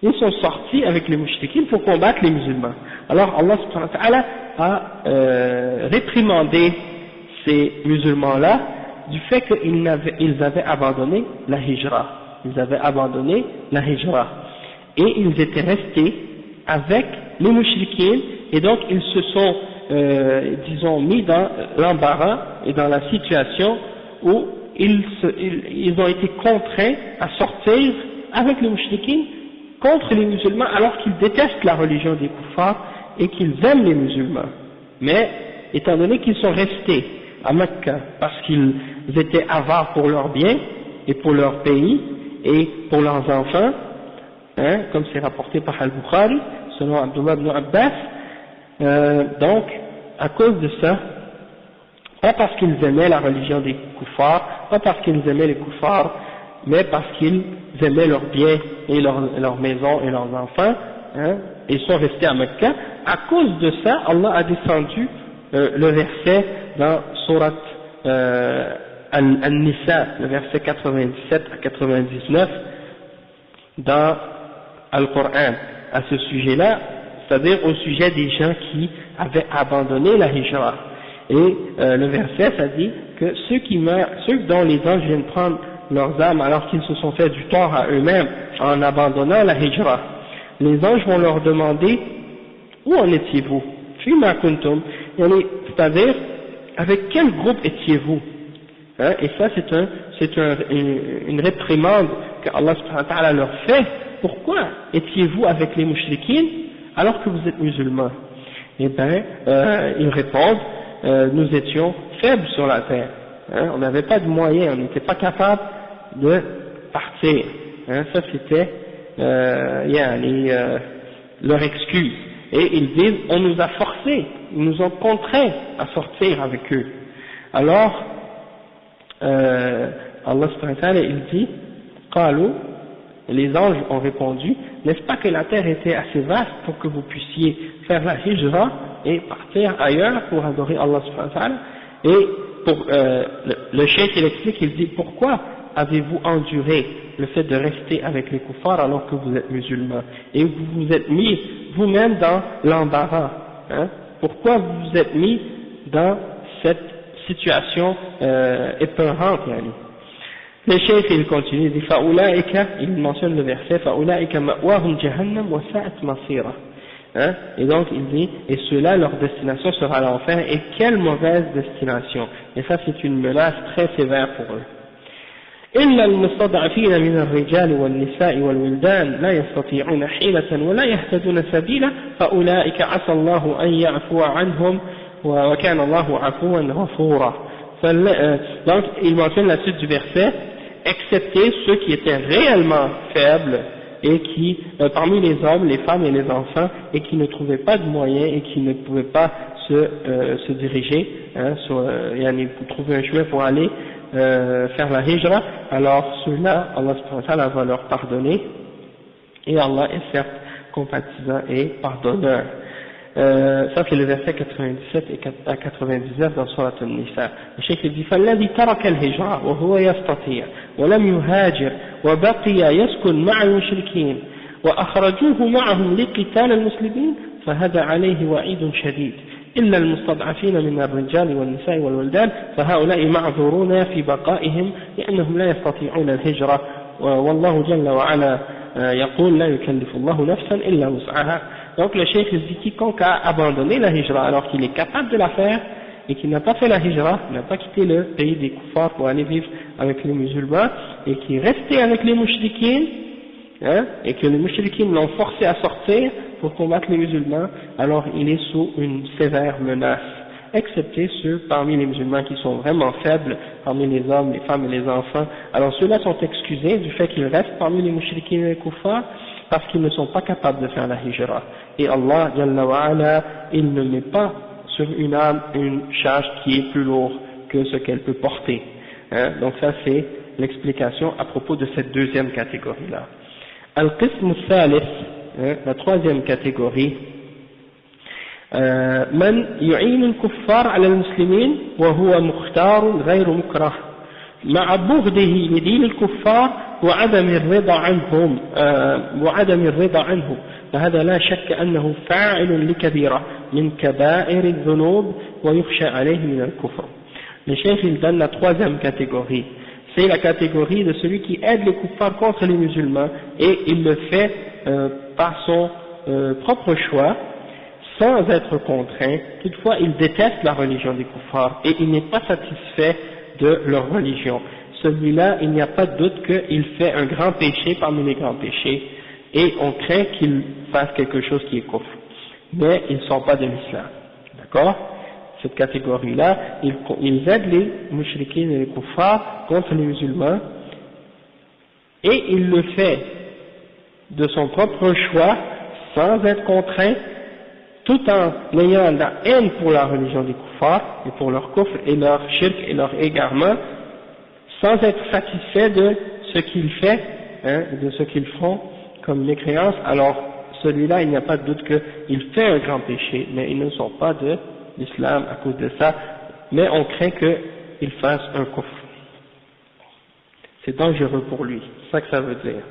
ils sont sortis avec les mouchriquines pour combattre les musulmans. Alors Allah subhanahu wa ta'ala a réprimandé ces musulmans-là du fait qu'ils avaient abandonné la hijra. Ils avaient abandonné la hijra. Et ils étaient restés avec les mouchriquines, et donc ils se sont, disons, mis dans l'embarras et dans la situation où ils ont été contraints à sortir avec les mouchriquines contre les musulmans alors qu'ils détestent la religion des kuffars et qu'ils aiment les musulmans. Mais, étant donné qu'ils sont restés à Mecca parce qu'ils étaient avares pour leurs biens et pour leur pays et pour leurs enfants, hein, comme c'est rapporté par Al-Bukhari, selon Abdullah ibn Abbas, donc, à cause de ça, pas parce qu'ils aimaient la religion des kuffars, pas parce qu'ils aimaient les kuffars, mais parce qu'ils aimaient leurs biens et leurs maisons et leurs enfants, hein, et ils sont restés à Mecca. À cause de ça, Allah a descendu le verset dans Surat An-Nisa, le verset 97 à 99, dans Al-Qur'an, à ce sujet-là, c'est-à-dire au sujet des gens qui avaient abandonné la hijra. Et le verset, ça dit que ceux qui meurent, ceux dont les anges viennent prendre leurs âmes alors qu'ils se sont fait du tort à eux-mêmes en abandonnant la hijra, les anges vont leur demander où en étiez-vous, fima kuntum, c'est-à-dire avec quel groupe étiez-vous, hein, et ça c'est une réprimande que Allah subhanahu wa ta'ala leur fait. Pourquoi étiez-vous avec les mouchriquines alors que vous êtes musulmans? Eh bien, ils répondent, nous étions faibles sur la terre, hein, on n'avait pas de moyens, on n'était pas capable de partir, hein, ça c'était leur excuse. Et ils disent, on nous a forcés, ils nous ont contraints à sortir avec eux. Alors, Allah subhanahu wa ta'ala, il dit, Qalu, les anges ont répondu, n'est-ce pas que la terre était assez vaste pour que vous puissiez faire la hijra et partir ailleurs pour adorer Allah subhanahu wa ta'ala? Et pour, le cheikh il explique, il dit, pourquoi avez-vous enduré le fait de rester avec les kuffars alors que vous êtes musulmans, et vous vous êtes mis vous-même dans l'embarras, hein? Pourquoi vous vous êtes mis dans cette situation épeurante, yani? Le cheikh il continue, il dit fa'ulaika, il mentionne le verset fa'ulaika ma'wahum jahannam wa sa'at masira, hein? Et donc il dit, et ceux-là leur destination sera l'enfer, et quelle mauvaise destination. Et ça c'est une menace très sévère pour eux. إلا المستضعفين من الرجال والنساء والولدان لا يستطيعون حيلة ولا يهتدون سبيلا فأولئك عسى الله أن يعفو عنهم وكان الله عفوا غفورا. Donc il mentionne la suite du verset, excepté ceux qui étaient réellement faibles et qui, parmi les hommes, les femmes et les enfants, et qui ne trouvaient pas de moyens et qui ne pouvaient pas se diriger, hein, pour trouver un chemin pour aller faire la hijra, alors ceux-là, Allah subhanahu wa ta'ala va leur pardonner, et Allah est certes compatissant et pardonneur. Ça c'est le verset 97 et 99 dans Surat An-Nisa. Le Cheikh dit فالذي ترك الهجرة وهو يستطيع ولم يهاجر وبقي يسكن مع المشركين وأخرجوه معهم لقتال المسلمين فهذا عليه وعيد شديد إلا المستضعفين من الرجال والنساء والولدان فهؤلاء معذورون في بقائهم لأنهم لا يستطيعون الهجرة والله جل وعلا يقول لا يكلف الله نفسا إلا وسعها. Donc le cheikh dit quiconque a abandonné la hijra alors qu'il est capable de la faire et qui n'a pas fait la hijra, n'a pas quitté le pays des kuffars pour aller vivre avec les musulmans et qui est resté avec les mouchriquins, hein, et que les mouchriquins l'ont forcé à sortir pour combattre les musulmans, alors il est sous une sévère menace, excepté ceux parmi les musulmans qui sont vraiment faibles, parmi les hommes, les femmes et les enfants. Alors ceux-là sont excusés du fait qu'ils restent parmi les mouchriquins et les kuffars parce qu'ils ne sont pas capables de faire la hijra. Et Allah, Jalla wa Ala, il ne met pas sur une âme une charge qui est plus lourde que ce qu'elle peut porter. Hein? Donc ça c'est l'explication à propos de cette deuxième catégorie-là. Al-Qism al-Thalith, la troisième catégorie, من يعين الكفار على المسلمين وهو مختار غير مكره مع بغضه لدين الكفار وعدم الرضا عنه فهذا لا شك أنه فاعل لكبيرة من كبائر الذنوب ويخشى عليه من الكفر. Le cheikh il donne la troisième catégorie, c'est la catégorie de celui qui aide les kuffars contre les musulmans et il le fait par son propre choix sans être contraint. Toutefois il déteste la religion des kuffars et il n'est pas satisfait de leur religion. Celui-là, il n'y a pas de doute qu'il fait un grand péché parmi les grands péchés et on craint qu'il fasse quelque chose qui est kufr. Mais ils ne sont pas de l'islam. D'accord? Cette catégorie-là, ils aident les mouchriquins et les kuffars contre les musulmans et il le fait de son propre choix sans être contraint, tout en ayant la haine pour la religion des kuffars et pour leur kufr et leur shirk et leur égarement, sans être satisfait de ce qu'ils font, hein, de ce qu'ils font comme mécréance. Alors celui-là, il n'y a pas de doute qu'il fait un grand péché, mais ils ne sont pas de l'islam à cause de ça, mais on craint qu'il fasse un kufr. C'est dangereux pour lui, c'est ça que ça veut dire.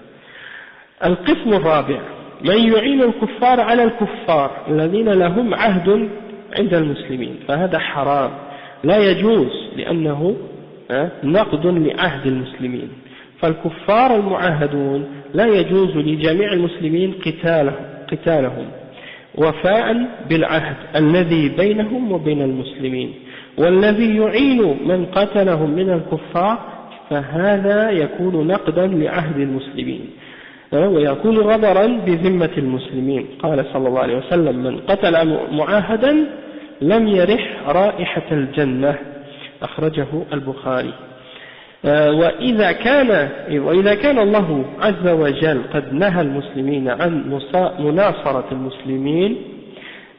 Al-Qism al-Rabi' من يعين الكفار على الكفار الذين لهم عهد عند المسلمين فهذا حرام لا يجوز لأنه نقض لعهد المسلمين فالكفار المعاهدون لا يجوز لجميع المسلمين قتالهم وفاء بالعهد الذي بينهم وبين المسلمين والذي يعين من قتلهم من الكفار فهذا يكون نقضا لعهد المسلمين ويكون غدرا بذمة المسلمين. قال صلى الله عليه وسلم من قتل معاهدا لم يرح رائحة الجنة أخرجه البخاري. وإذا كان الله عز وجل قد نهى المسلمين عن مناصرة المسلمين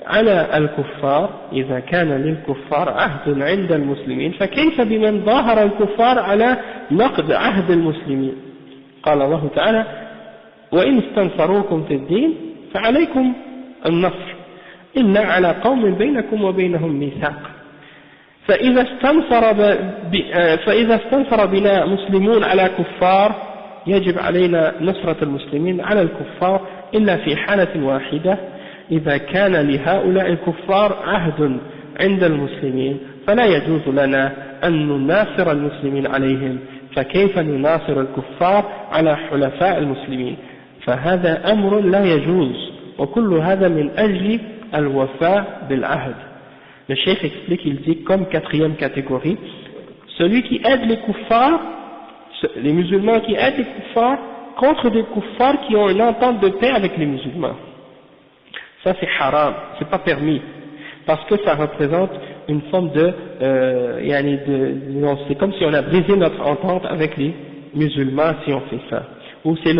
على الكفار إذا كان للكفار عهد عند المسلمين فكيف بمن ظاهر الكفار على نقض عهد المسلمين؟ قال الله تعالى وإن استنصروكم في الدين فعليكم النصر إلا على قوم بينكم وبينهم ميثاق فإذا استنصر بنا مسلمون على كفار يجب علينا نصرة المسلمين على الكفار إلا في حالة واحدة إذا كان لهؤلاء الكفار عهد عند المسلمين فلا يجوز لنا أن نناصر المسلمين عليهم فكيف نناصر الكفار على حلفاء المسلمين فهذا أمر لا يجوز وكل هذا من أجل الوفاء بالعهد. Le cheikh explique, il dit comme quatrième catégorie, celui qui aide les kuffars, les musulmans qui aident les kuffars contre des kuffars qui ont une entente de paix avec les musulmans. Ça c'est haram, c'est pas permis, parce que ça représente une forme c'est comme si on a brisé notre entente avec les musulmans si on fait ça. Ou c'est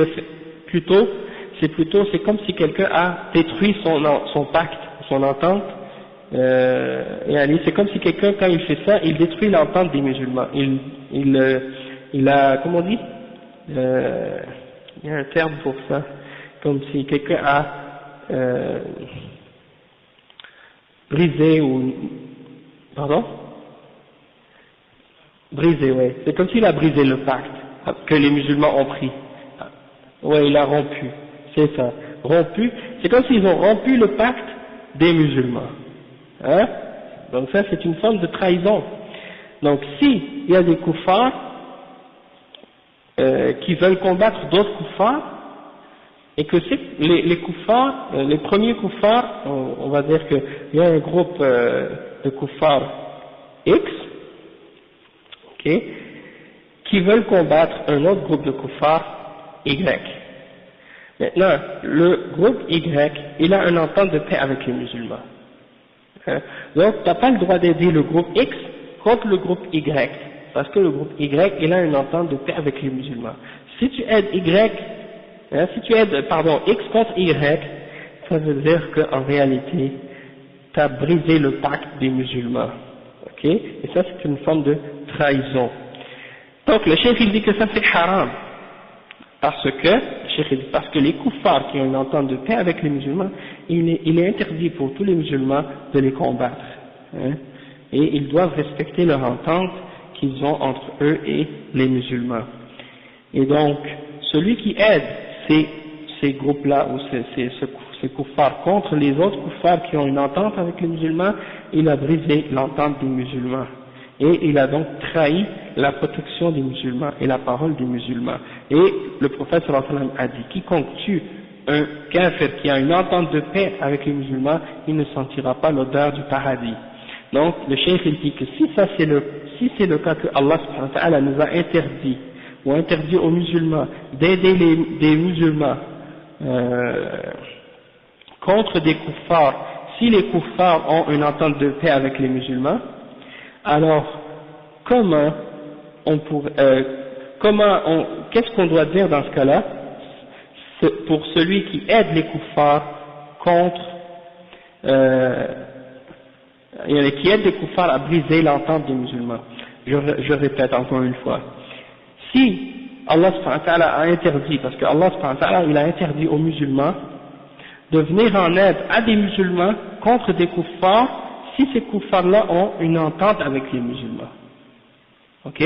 c'est comme si quelqu'un a détruit son pacte, son entente, c'est comme si quelqu'un, quand il fait ça, il détruit l'entente des musulmans. Il a, comment on dit, il y a un terme pour ça, comme si quelqu'un a brisé ou, pardon, brisé, ouais. C'est comme s'il a brisé le pacte que les musulmans ont pris. Ouais, il a rompu, c'est ça. Rompu, c'est comme s'ils ont rompu le pacte des musulmans. Hein? Donc ça, c'est une forme de trahison. Donc si il y a des koufars qui veulent combattre d'autres koufars, et que c'est les koufars, les premiers koufars, on va dire qu'il y a un groupe de koufars X, ok, qui veulent combattre un autre groupe de koufars Y. Maintenant, le groupe Y, il a une entente de paix avec les musulmans. Hein? Donc, tu n'as pas le droit d'aider le groupe X contre le groupe Y, parce que le groupe Y, il a une entente de paix avec les musulmans. Si tu aides Y, hein, si tu aides, pardon, X contre Y, ça veut dire qu'en réalité, tu as brisé le pacte des musulmans. Ok? Et ça, c'est une forme de trahison. Donc, le cheikh, il dit que ça, c'est haram. Parce que les koufars qui ont une entente de paix avec les musulmans, il est interdit pour tous les musulmans de les combattre. Hein, et ils doivent respecter leur entente qu'ils ont entre eux et les musulmans. Et donc, celui qui aide ces groupes-là, ou ces koufars contre les autres koufars qui ont une entente avec les musulmans, il a brisé l'entente des musulmans. Et il a donc trahi la protection des musulmans et la parole des musulmans. Et le prophète sallallahu alayhi wa sallam a dit, quiconque tue un kafir qui a une entente de paix avec les musulmans, il ne sentira pas l'odeur du paradis. Donc le cheikh il dit que si c'est le cas que Allah subhanahu wa ta'ala nous a interdit, ou interdit aux musulmans d'aider des musulmans contre des koufars, si les koufars ont une entente de paix avec les musulmans, alors qu'est-ce qu'on doit dire dans ce cas-là pour celui qui aide les koufars contre qui aide les koufars à briser l'entente des musulmans? Je répète encore une fois, si Allah subhanahu wa ta'ala a interdit, parce que Allah subhanahu wa ta'ala il a interdit aux musulmans de venir en aide à des musulmans contre des koufars, si ces koufars-là ont une entente avec les musulmans. Ok?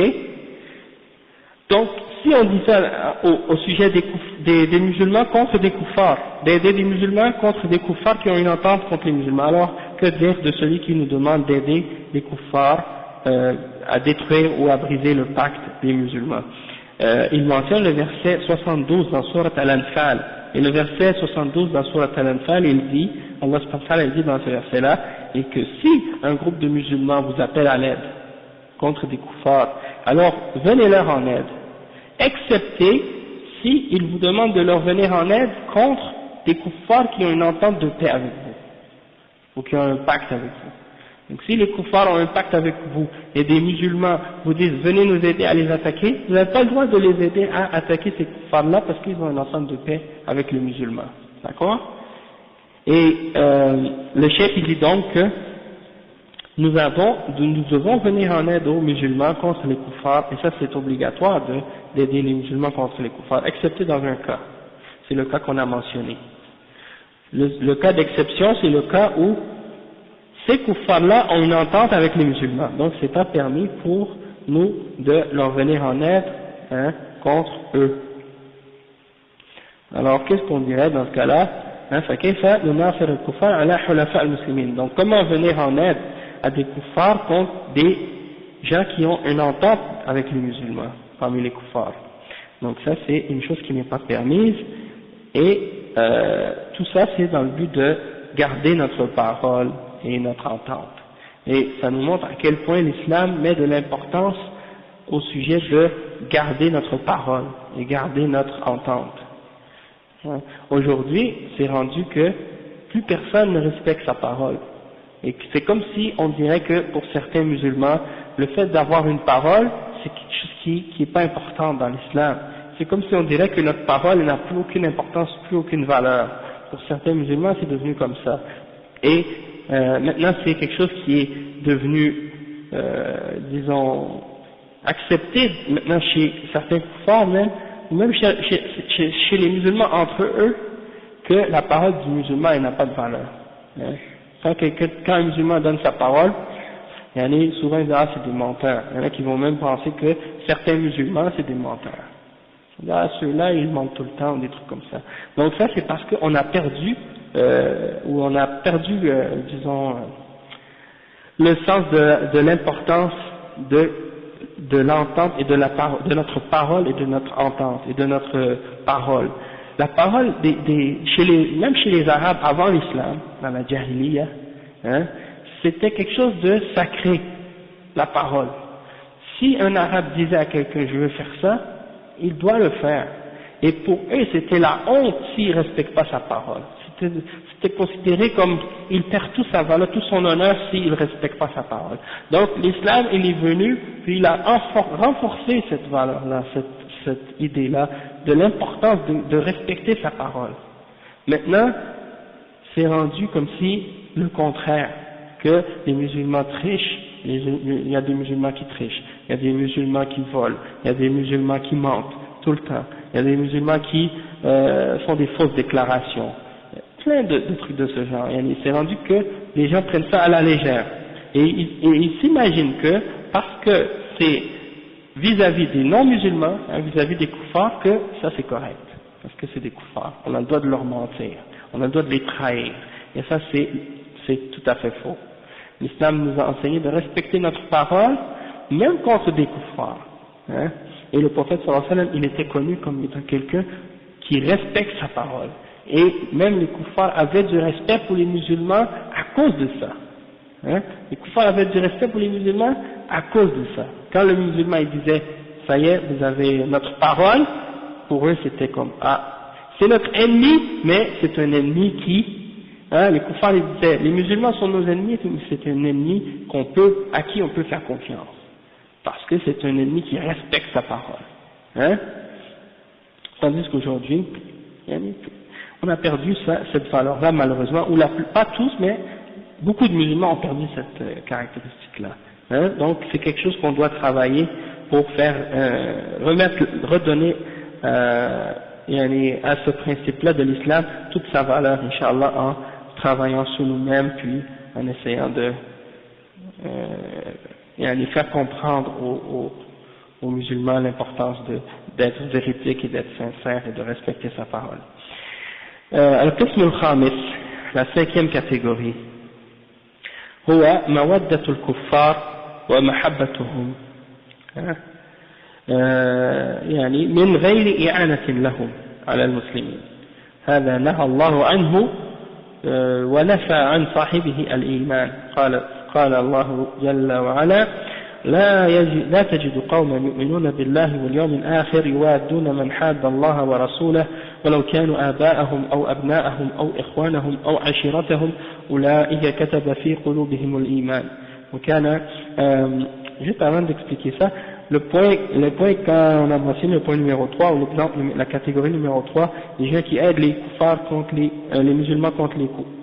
Donc, si on dit ça au sujet des musulmans contre des koufars, d'aider des musulmans contre des koufars qui ont une entente contre les musulmans, alors que dire de celui qui nous demande d'aider les koufars à détruire ou à briser le pacte des musulmans? Il mentionne le verset 72 dans Surat Al-Anfal. Et le verset 72 dans Surat Al-Anfal, il dit, Allah subhanahu wa ta'ala dit dans ce verset-là, et que si un groupe de musulmans vous appelle à l'aide contre des koufars, alors venez-leur en aide, excepté si ils vous demandent de leur venir en aide contre des koufars qui ont une entente de paix avec vous, ou qui ont un pacte avec vous. Donc si les koufars ont un pacte avec vous, et des musulmans vous disent venez nous aider à les attaquer, vous n'avez pas le droit de les aider à attaquer ces koufars-là parce qu'ils ont une entente de paix avec les musulmans. D'accord? Et le chef il dit donc que nous devons venir en aide aux musulmans contre les koufars, et ça c'est obligatoire d'aider les musulmans contre les koufars, excepté dans un cas. C'est le cas qu'on a mentionné. Le cas d'exception, c'est le cas où ces koufars-là ont une entente avec les musulmans, donc c'est pas permis pour nous de leur venir en aide contre eux. Alors qu'est-ce qu'on dirait dans ce cas-là? Donc comment venir en aide à des koufars contre des gens qui ont une entente avec les musulmans parmi les koufars? Donc ça c'est une chose qui n'est pas permise, et tout ça c'est dans le but de garder notre parole et notre entente. Et ça nous montre à quel point l'islam met de l'importance au sujet de garder notre parole et garder notre entente. Aujourd'hui, c'est rendu que plus personne ne respecte sa parole. Et c'est comme si on dirait que pour certains musulmans, le fait d'avoir une parole, c'est quelque chose qui n'est pas important dans l'islam. C'est comme si on dirait que notre parole n'a plus aucune importance, plus aucune valeur. Pour certains musulmans, c'est devenu comme ça. Et maintenant c'est quelque chose qui est devenu, disons, accepté maintenant chez certains kuffars même chez les musulmans entre eux, que la parole du musulman elle n'a pas de valeur. Quand un musulman donne sa parole, il y en a souvent ils disent ah c'est des menteurs. Il y en a qui vont même penser que certains musulmans c'est des menteurs. Là, ceux-là ils mentent tout le temps ou des trucs comme ça. Donc ça c'est parce qu'on a perdu disons le sens de l'importance de l'entente et de notre parole et de notre entente et de notre parole. La parole même chez les Arabes avant l'islam, dans la Jahiliya, c'était quelque chose de sacré, la parole. Si un Arabe disait à quelqu'un je veux faire ça, il doit le faire. Et pour eux c'était la honte s'il ne respecte pas sa parole. C'était considéré comme il perd toute sa valeur, tout son honneur s'il ne respecte pas sa parole. Donc l'islam il est venu, puis il a renforcé cette valeur-là, cette idée-là, de l'importance de respecter sa parole. Maintenant, c'est rendu comme si le contraire, que les musulmans trichent, il y a des musulmans qui trichent, il y a des musulmans qui volent, il y a des musulmans qui mentent tout le temps, il y a des musulmans qui font des fausses déclarations, plein de trucs de ce genre. Et c'est rendu que les gens prennent ça à la légère. Et ils s'imaginent que, parce que c'est vis-à-vis des non-musulmans, vis-à-vis des kuffars, que ça c'est correct. Parce que c'est des kuffars. On a le droit de leur mentir. On a le droit de les trahir. Et ça c'est tout à fait faux. L'islam nous a enseigné de respecter notre parole, même contre des kuffars. Et le prophète sallallahu alayhi wa sallam, il était connu comme étant quelqu'un qui respecte sa parole. Et même les kuffars avaient du respect pour les musulmans à cause de ça. Les kuffars avaient du respect pour les musulmans à cause de ça. Quand le musulman il disait ça y est, vous avez notre parole, pour eux c'était comme ah, c'est notre ennemi, mais c'est un ennemi qui, les kuffars ils disaient les musulmans sont nos ennemis, c'est un ennemi à qui on peut faire confiance, parce que c'est un ennemi qui respecte sa parole. Tandis qu'aujourd'hui, on a perdu cette valeur-là malheureusement, ou pas tous, mais beaucoup de musulmans ont perdu cette caractéristique-là. Donc c'est quelque chose qu'on doit travailler pour faire redonner à ce principe-là de l'islam toute sa valeur, Inch'Allah, en travaillant sur nous-mêmes, puis en essayant de faire comprendre aux musulmans l'importance d'être véridique et d'être sincère et de respecter sa parole. القسم الخامس, la cinquième catégorie, هو مودة الكفار ومحبتهم, يعني من غير إعانة لهم على المسلمين. هذا نهى الله عنه ونفى عن صاحبه الإيمان. قال الله جل وعلا لا تجد قوما يؤمنون بالله واليوم الآخر يوادون من حاد الله ورسوله ولو كانوا آباءهم أو أبناءهم أو إخوانهم أو عشيرتهم أولئك كتب في قلوبهم الإيمان. وكان juste avant d'expliquer ça, le point quand on a mentionné le point numéro 3, ou l'exemple, la catégorie numéro 3, les gens qui aident les kuffars contre les musulmans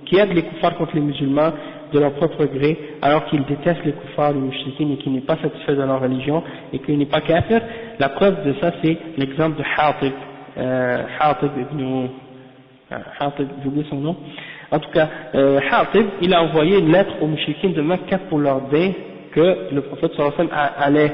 qui aident les kuffars contre les musulmans de leur propre gré, alors qu'ils détestent les kuffars, les mushrikines, et qu'ils n'est pas satisfait de leur religion, et qu'il n'est pas kafir. La preuve de ça, c'est l'exemple de Hatib ibn, j'ai oublié son nom. En tout cas, Hatib, il a envoyé une lettre aux mushrikines de Mecca pour leur dire que le prophète sallallahu alayhi wa sallam allait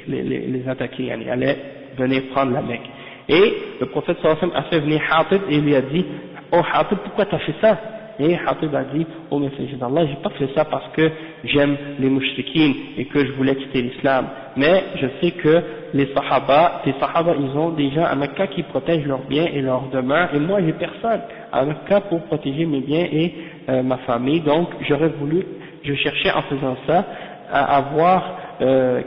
les attaquer, allait venir prendre la Mecque. Et le prophète sallallahu alayhi wa sallam a fait venir Hatib et il lui a dit, oh Hatib, pourquoi tu as fait ça? Et Hatib a dit, oh messager d'Allah, j'ai pas fait ça parce que j'aime les mouchriquines et que je voulais quitter l'islam, mais je sais que les sahaba, ils ont des gens à Mecca qui protègent leurs biens et leurs demeures, et moi j'ai personne à Mecca pour protéger mes biens et ma famille, donc je cherchais en faisant ça à avoir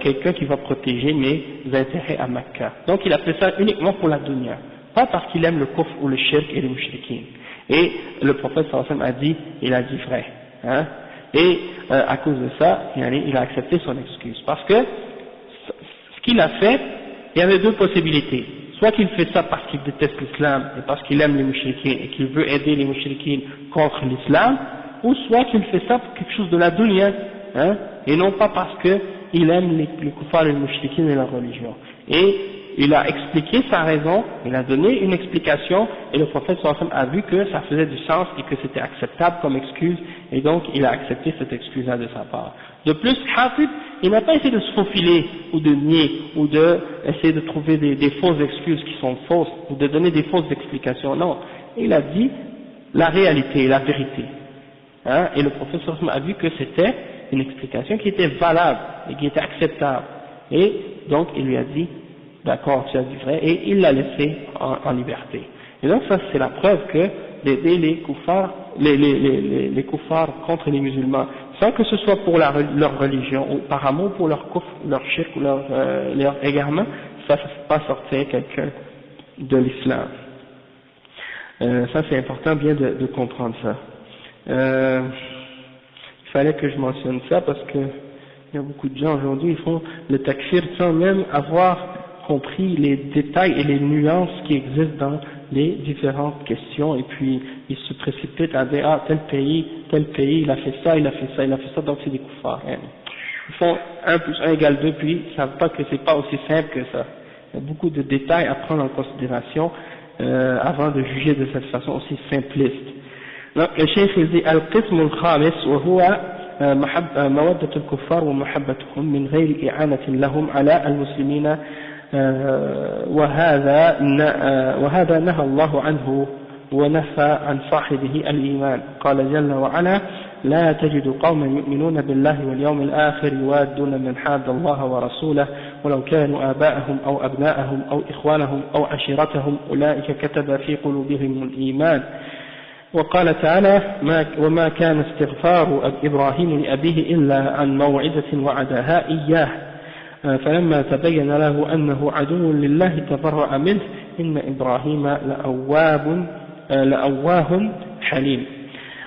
quelqu'un qui va protéger mes intérêts à Mecca. Donc il a fait ça uniquement pour la dunya, pas parce qu'il aime le kufr ou le shirk et les mouchriquines. Et le prophète sallallahu alayhi wa sallam il a dit vrai, et à cause de ça, il a accepté son excuse, parce que ce qu'il a fait, il y avait deux possibilités. soit qu'il fait ça parce qu'il déteste l'islam et parce qu'il aime les mouchriquins et qu'il veut aider les mouchriquins contre l'islam, ou soit qu'il fait ça pour quelque chose de la dunya, hein, et non pas parce qu'il aime les kuffars et les mouchriquins et la religion. Et il a expliqué sa raison, il a donné une explication, et le prophète sallallahu alayhi wa sallam a vu que ça faisait du sens et que c'était acceptable comme excuse, et donc il a accepté cette excuse-là de sa part. De plus, Hatib, il n'a pas essayé de se faufiler, ou de nier, ou de essayer de trouver des fausses excuses qui sont fausses, ou de donner des fausses explications, non. Il a dit la réalité, la vérité. Hein, et le prophète sallallahu alayhi wa sallam a vu que c'était une explication qui était valable, et qui était acceptable. Et donc il lui a dit, d'accord, tu as dit vrai, et il l'a laissé en liberté. Et donc ça c'est la preuve que d'aider les kuffars, les kuffars contre les musulmans, sans que ce soit pour leur religion, ou par amour pour leur kufr, leur shirk ou leur égarement, ça ne fait pas sortir quelqu'un de l'islam. Ça c'est important bien de comprendre ça. Il fallait que je mentionne ça parce que il y a beaucoup de gens aujourd'hui, ils font le takfir sans même avoir compris les détails et les nuances qui existent dans les différentes questions, et puis ils se précipitent à dire, ah, tel pays, il a fait ça, il a fait ça, il a fait ça, donc c'est des kuffars. Ils font 1 plus 1 égale 2, puis ils savent pas que c'est pas aussi simple que ça. Il y a beaucoup de détails à prendre en considération avant de juger de cette façon aussi simpliste. Donc le cheikh il dit al-qism al-khamis wa huwa مودة الكفار ومحبتهم من غير إعانة لهم على المسلمين وهذا نهى الله عنه ونفى عن صاحبه الإيمان. قال جل وعلا لا تجد قوما يؤمنون بالله واليوم الآخر يوادون من حاد الله ورسوله ولو كانوا آباءهم أو أبناءهم أو إخوانهم أو عشيرتهم أولئك كتب في قلوبهم الإيمان. وقال تعالى وما كان استغفار إبراهيم لأبيه إلا عن موعدة وعدها إياه فلما تبين له أنه عدو لله تبرأ منه إن إبراهيم لأواه حليم.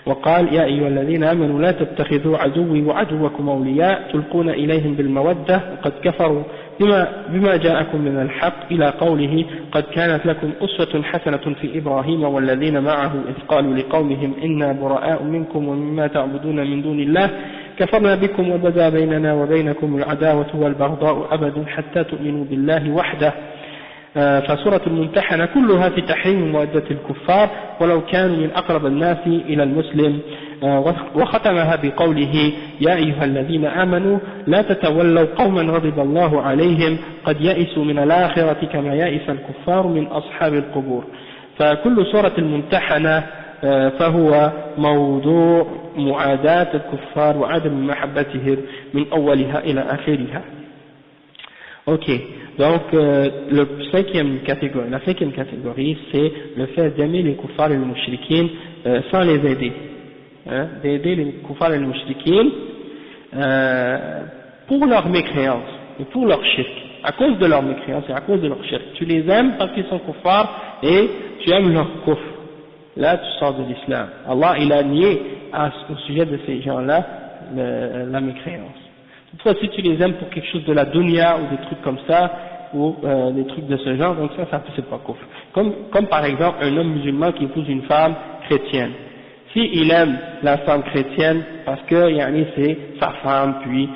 وقال يا أيها الذين آمنوا لا تتخذوا عدوي وعدوكم أولياء تلقون إليهم بالمودة وقد كفروا بما جاءكم من الحق إلى قوله قد كانت لكم أسوة حسنة في إبراهيم والذين معه إذ قالوا لقومهم إنا براء منكم ومما تعبدون من دون الله كفرنا بكم وبدا بيننا وبينكم العداوة والبغضاء أبدا حتى تؤمنوا بالله وحده. فسورة الممتحنة كلها في تحريم مودة الكفار ولو كانوا من أقرب الناس إلى المسلم. وختمها بقوله يا أيها الذين آمنوا لا تتولوا قوما غضب الله عليهم قد يئسوا من الآخرة كما يئس الكفار من أصحاب القبور. فكل سورة الممتحنة فهو موضوع معاداة الكفار وعدم محبتهم من أولها إلى آخرها. Ok, donc la cinquième catégorie, c'est le fait d'aimer les kuffars et les mouchriquins sans les aider, hein, d'aider les kuffars et les mouchriquins pour leur mécréance et pour leur shirk, à cause de leur mécréance et à cause de leur shirk. Tu les aimes parce qu'ils sont kuffars et tu aimes leur kufr. Là tu sors de l'islam. Allah il a nié au sujet de ces gens-là la mécréance. Toutefois, si tu les aimes pour quelque chose de la dunya ou des trucs comme ça, ou des trucs de ce genre, donc ça c'est pas kufr. Comme par exemple un homme musulman qui épouse une femme chrétienne. Si il aime la femme chrétienne parce que c'est sa femme, puis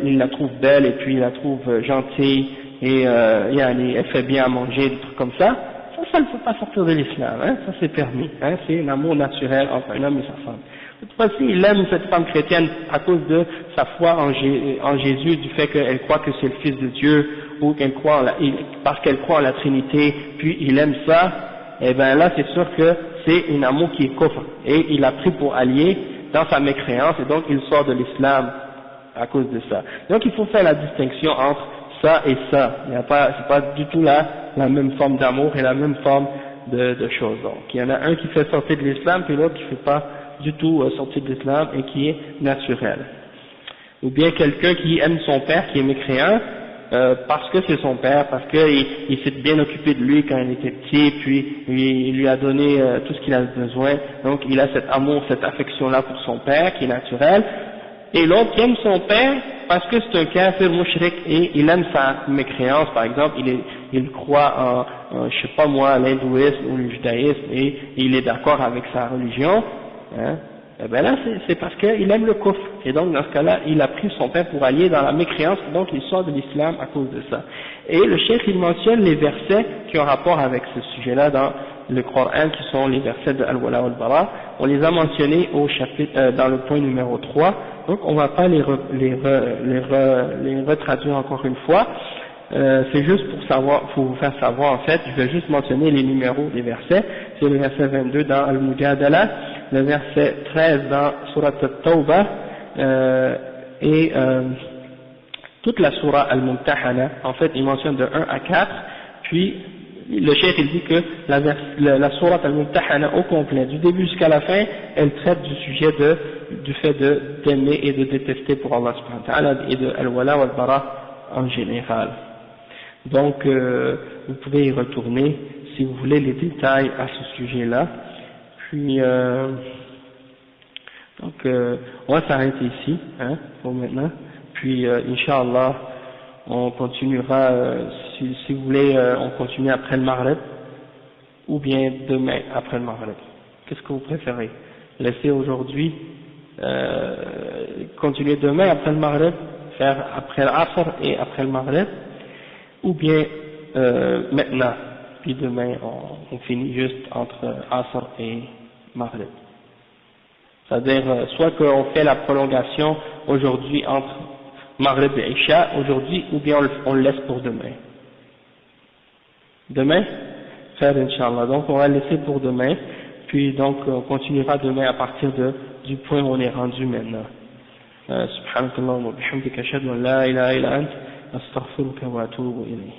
il la trouve belle et puis il la trouve gentille et elle fait bien à manger, des trucs comme ça ne peut pas sortir de l'islam, hein, ça c'est permis, hein, c'est un amour naturel entre un homme et sa femme. Toutefois, s'il aime cette femme chrétienne à cause de sa foi en Jésus, du fait qu'elle croit que c'est le Fils de Dieu, ou parce qu'elle croit en la Trinité, puis il aime ça, et bien là c'est sûr que c'est un amour qui est kufr, et il a pris pour allié dans sa mécréance, et donc il sort de l'islam à cause de ça. Donc il faut faire la distinction entre ça et ça, c'est pas du tout la même forme d'amour et la même forme de choses. Donc il y en a un qui fait sortir de l'islam, puis l'autre qui fait pas du tout sortir de l'islam et qui est naturel. Ou bien quelqu'un qui aime son père, qui est mécréant, parce que c'est son père, parce qu'il s'est bien occupé de lui quand il était petit, puis il lui a donné tout ce qu'il a besoin, donc il a cet amour, cette affection-là pour son père, qui est naturel, et l'autre qui aime son père parce que c'est un kafir mushrik et il aime sa mécréance, par exemple, il croit en je sais pas moi, l'hindouisme ou le judaïsme et il est d'accord avec sa religion, hein, et ben là c'est parce qu'il aime le kufr, et donc dans ce cas-là, il a pris son père pour allier dans la mécréance, donc il sort de l'islam à cause de ça. Et le cheikh il mentionne les versets qui ont rapport avec ce sujet-là dans le Coran, qui sont les versets de Al-Wala wal-Bara. On les a mentionnés au chapitre, dans le point numéro 3, donc on va pas les retraduire encore une fois, c'est juste pour vous faire savoir en fait, je vais juste mentionner les numéros des versets. C'est le verset 22 dans Al-Mujadala, le verset 13 dans Surat At-Tawbah, et toute la Surah Al-Mumtahana, en fait il mentionne de 1 à 4, puis le cheikh il dit que la Surah Al-Mumtahana au complet, du début jusqu'à la fin, elle traite du sujet du fait d'aimer et de détester pour Allah subhanahu wa ta'ala et de Al-Wala wal-Bara en général. Donc vous pouvez y retourner si vous voulez les détails à ce sujet-là. Puis donc on va s'arrêter ici, hein, pour maintenant. Puis Inch'Allah on continuera, si vous voulez, on continue après le Maghrib, ou bien demain après le Maghrib. Qu'est-ce que vous préférez? Laisser aujourd'hui, continuer demain après le Maghrib, faire après l'Asr et après le Maghrib, ou bien maintenant, puis demain on finit juste entre Asr et Maghrib. C'est-à-dire, soit qu'on fait la prolongation aujourd'hui entre Maghrib et Isha aujourd'hui, ou bien on le laisse pour demain. Demain, faire Inch'Allah. Donc on va le laisser pour demain, puis donc on continuera demain à partir du point où on est rendu maintenant. Subhanakallah wa bihamdika ashhadu an la ilaha illa ant astaghfiruka wa atubu ilayk.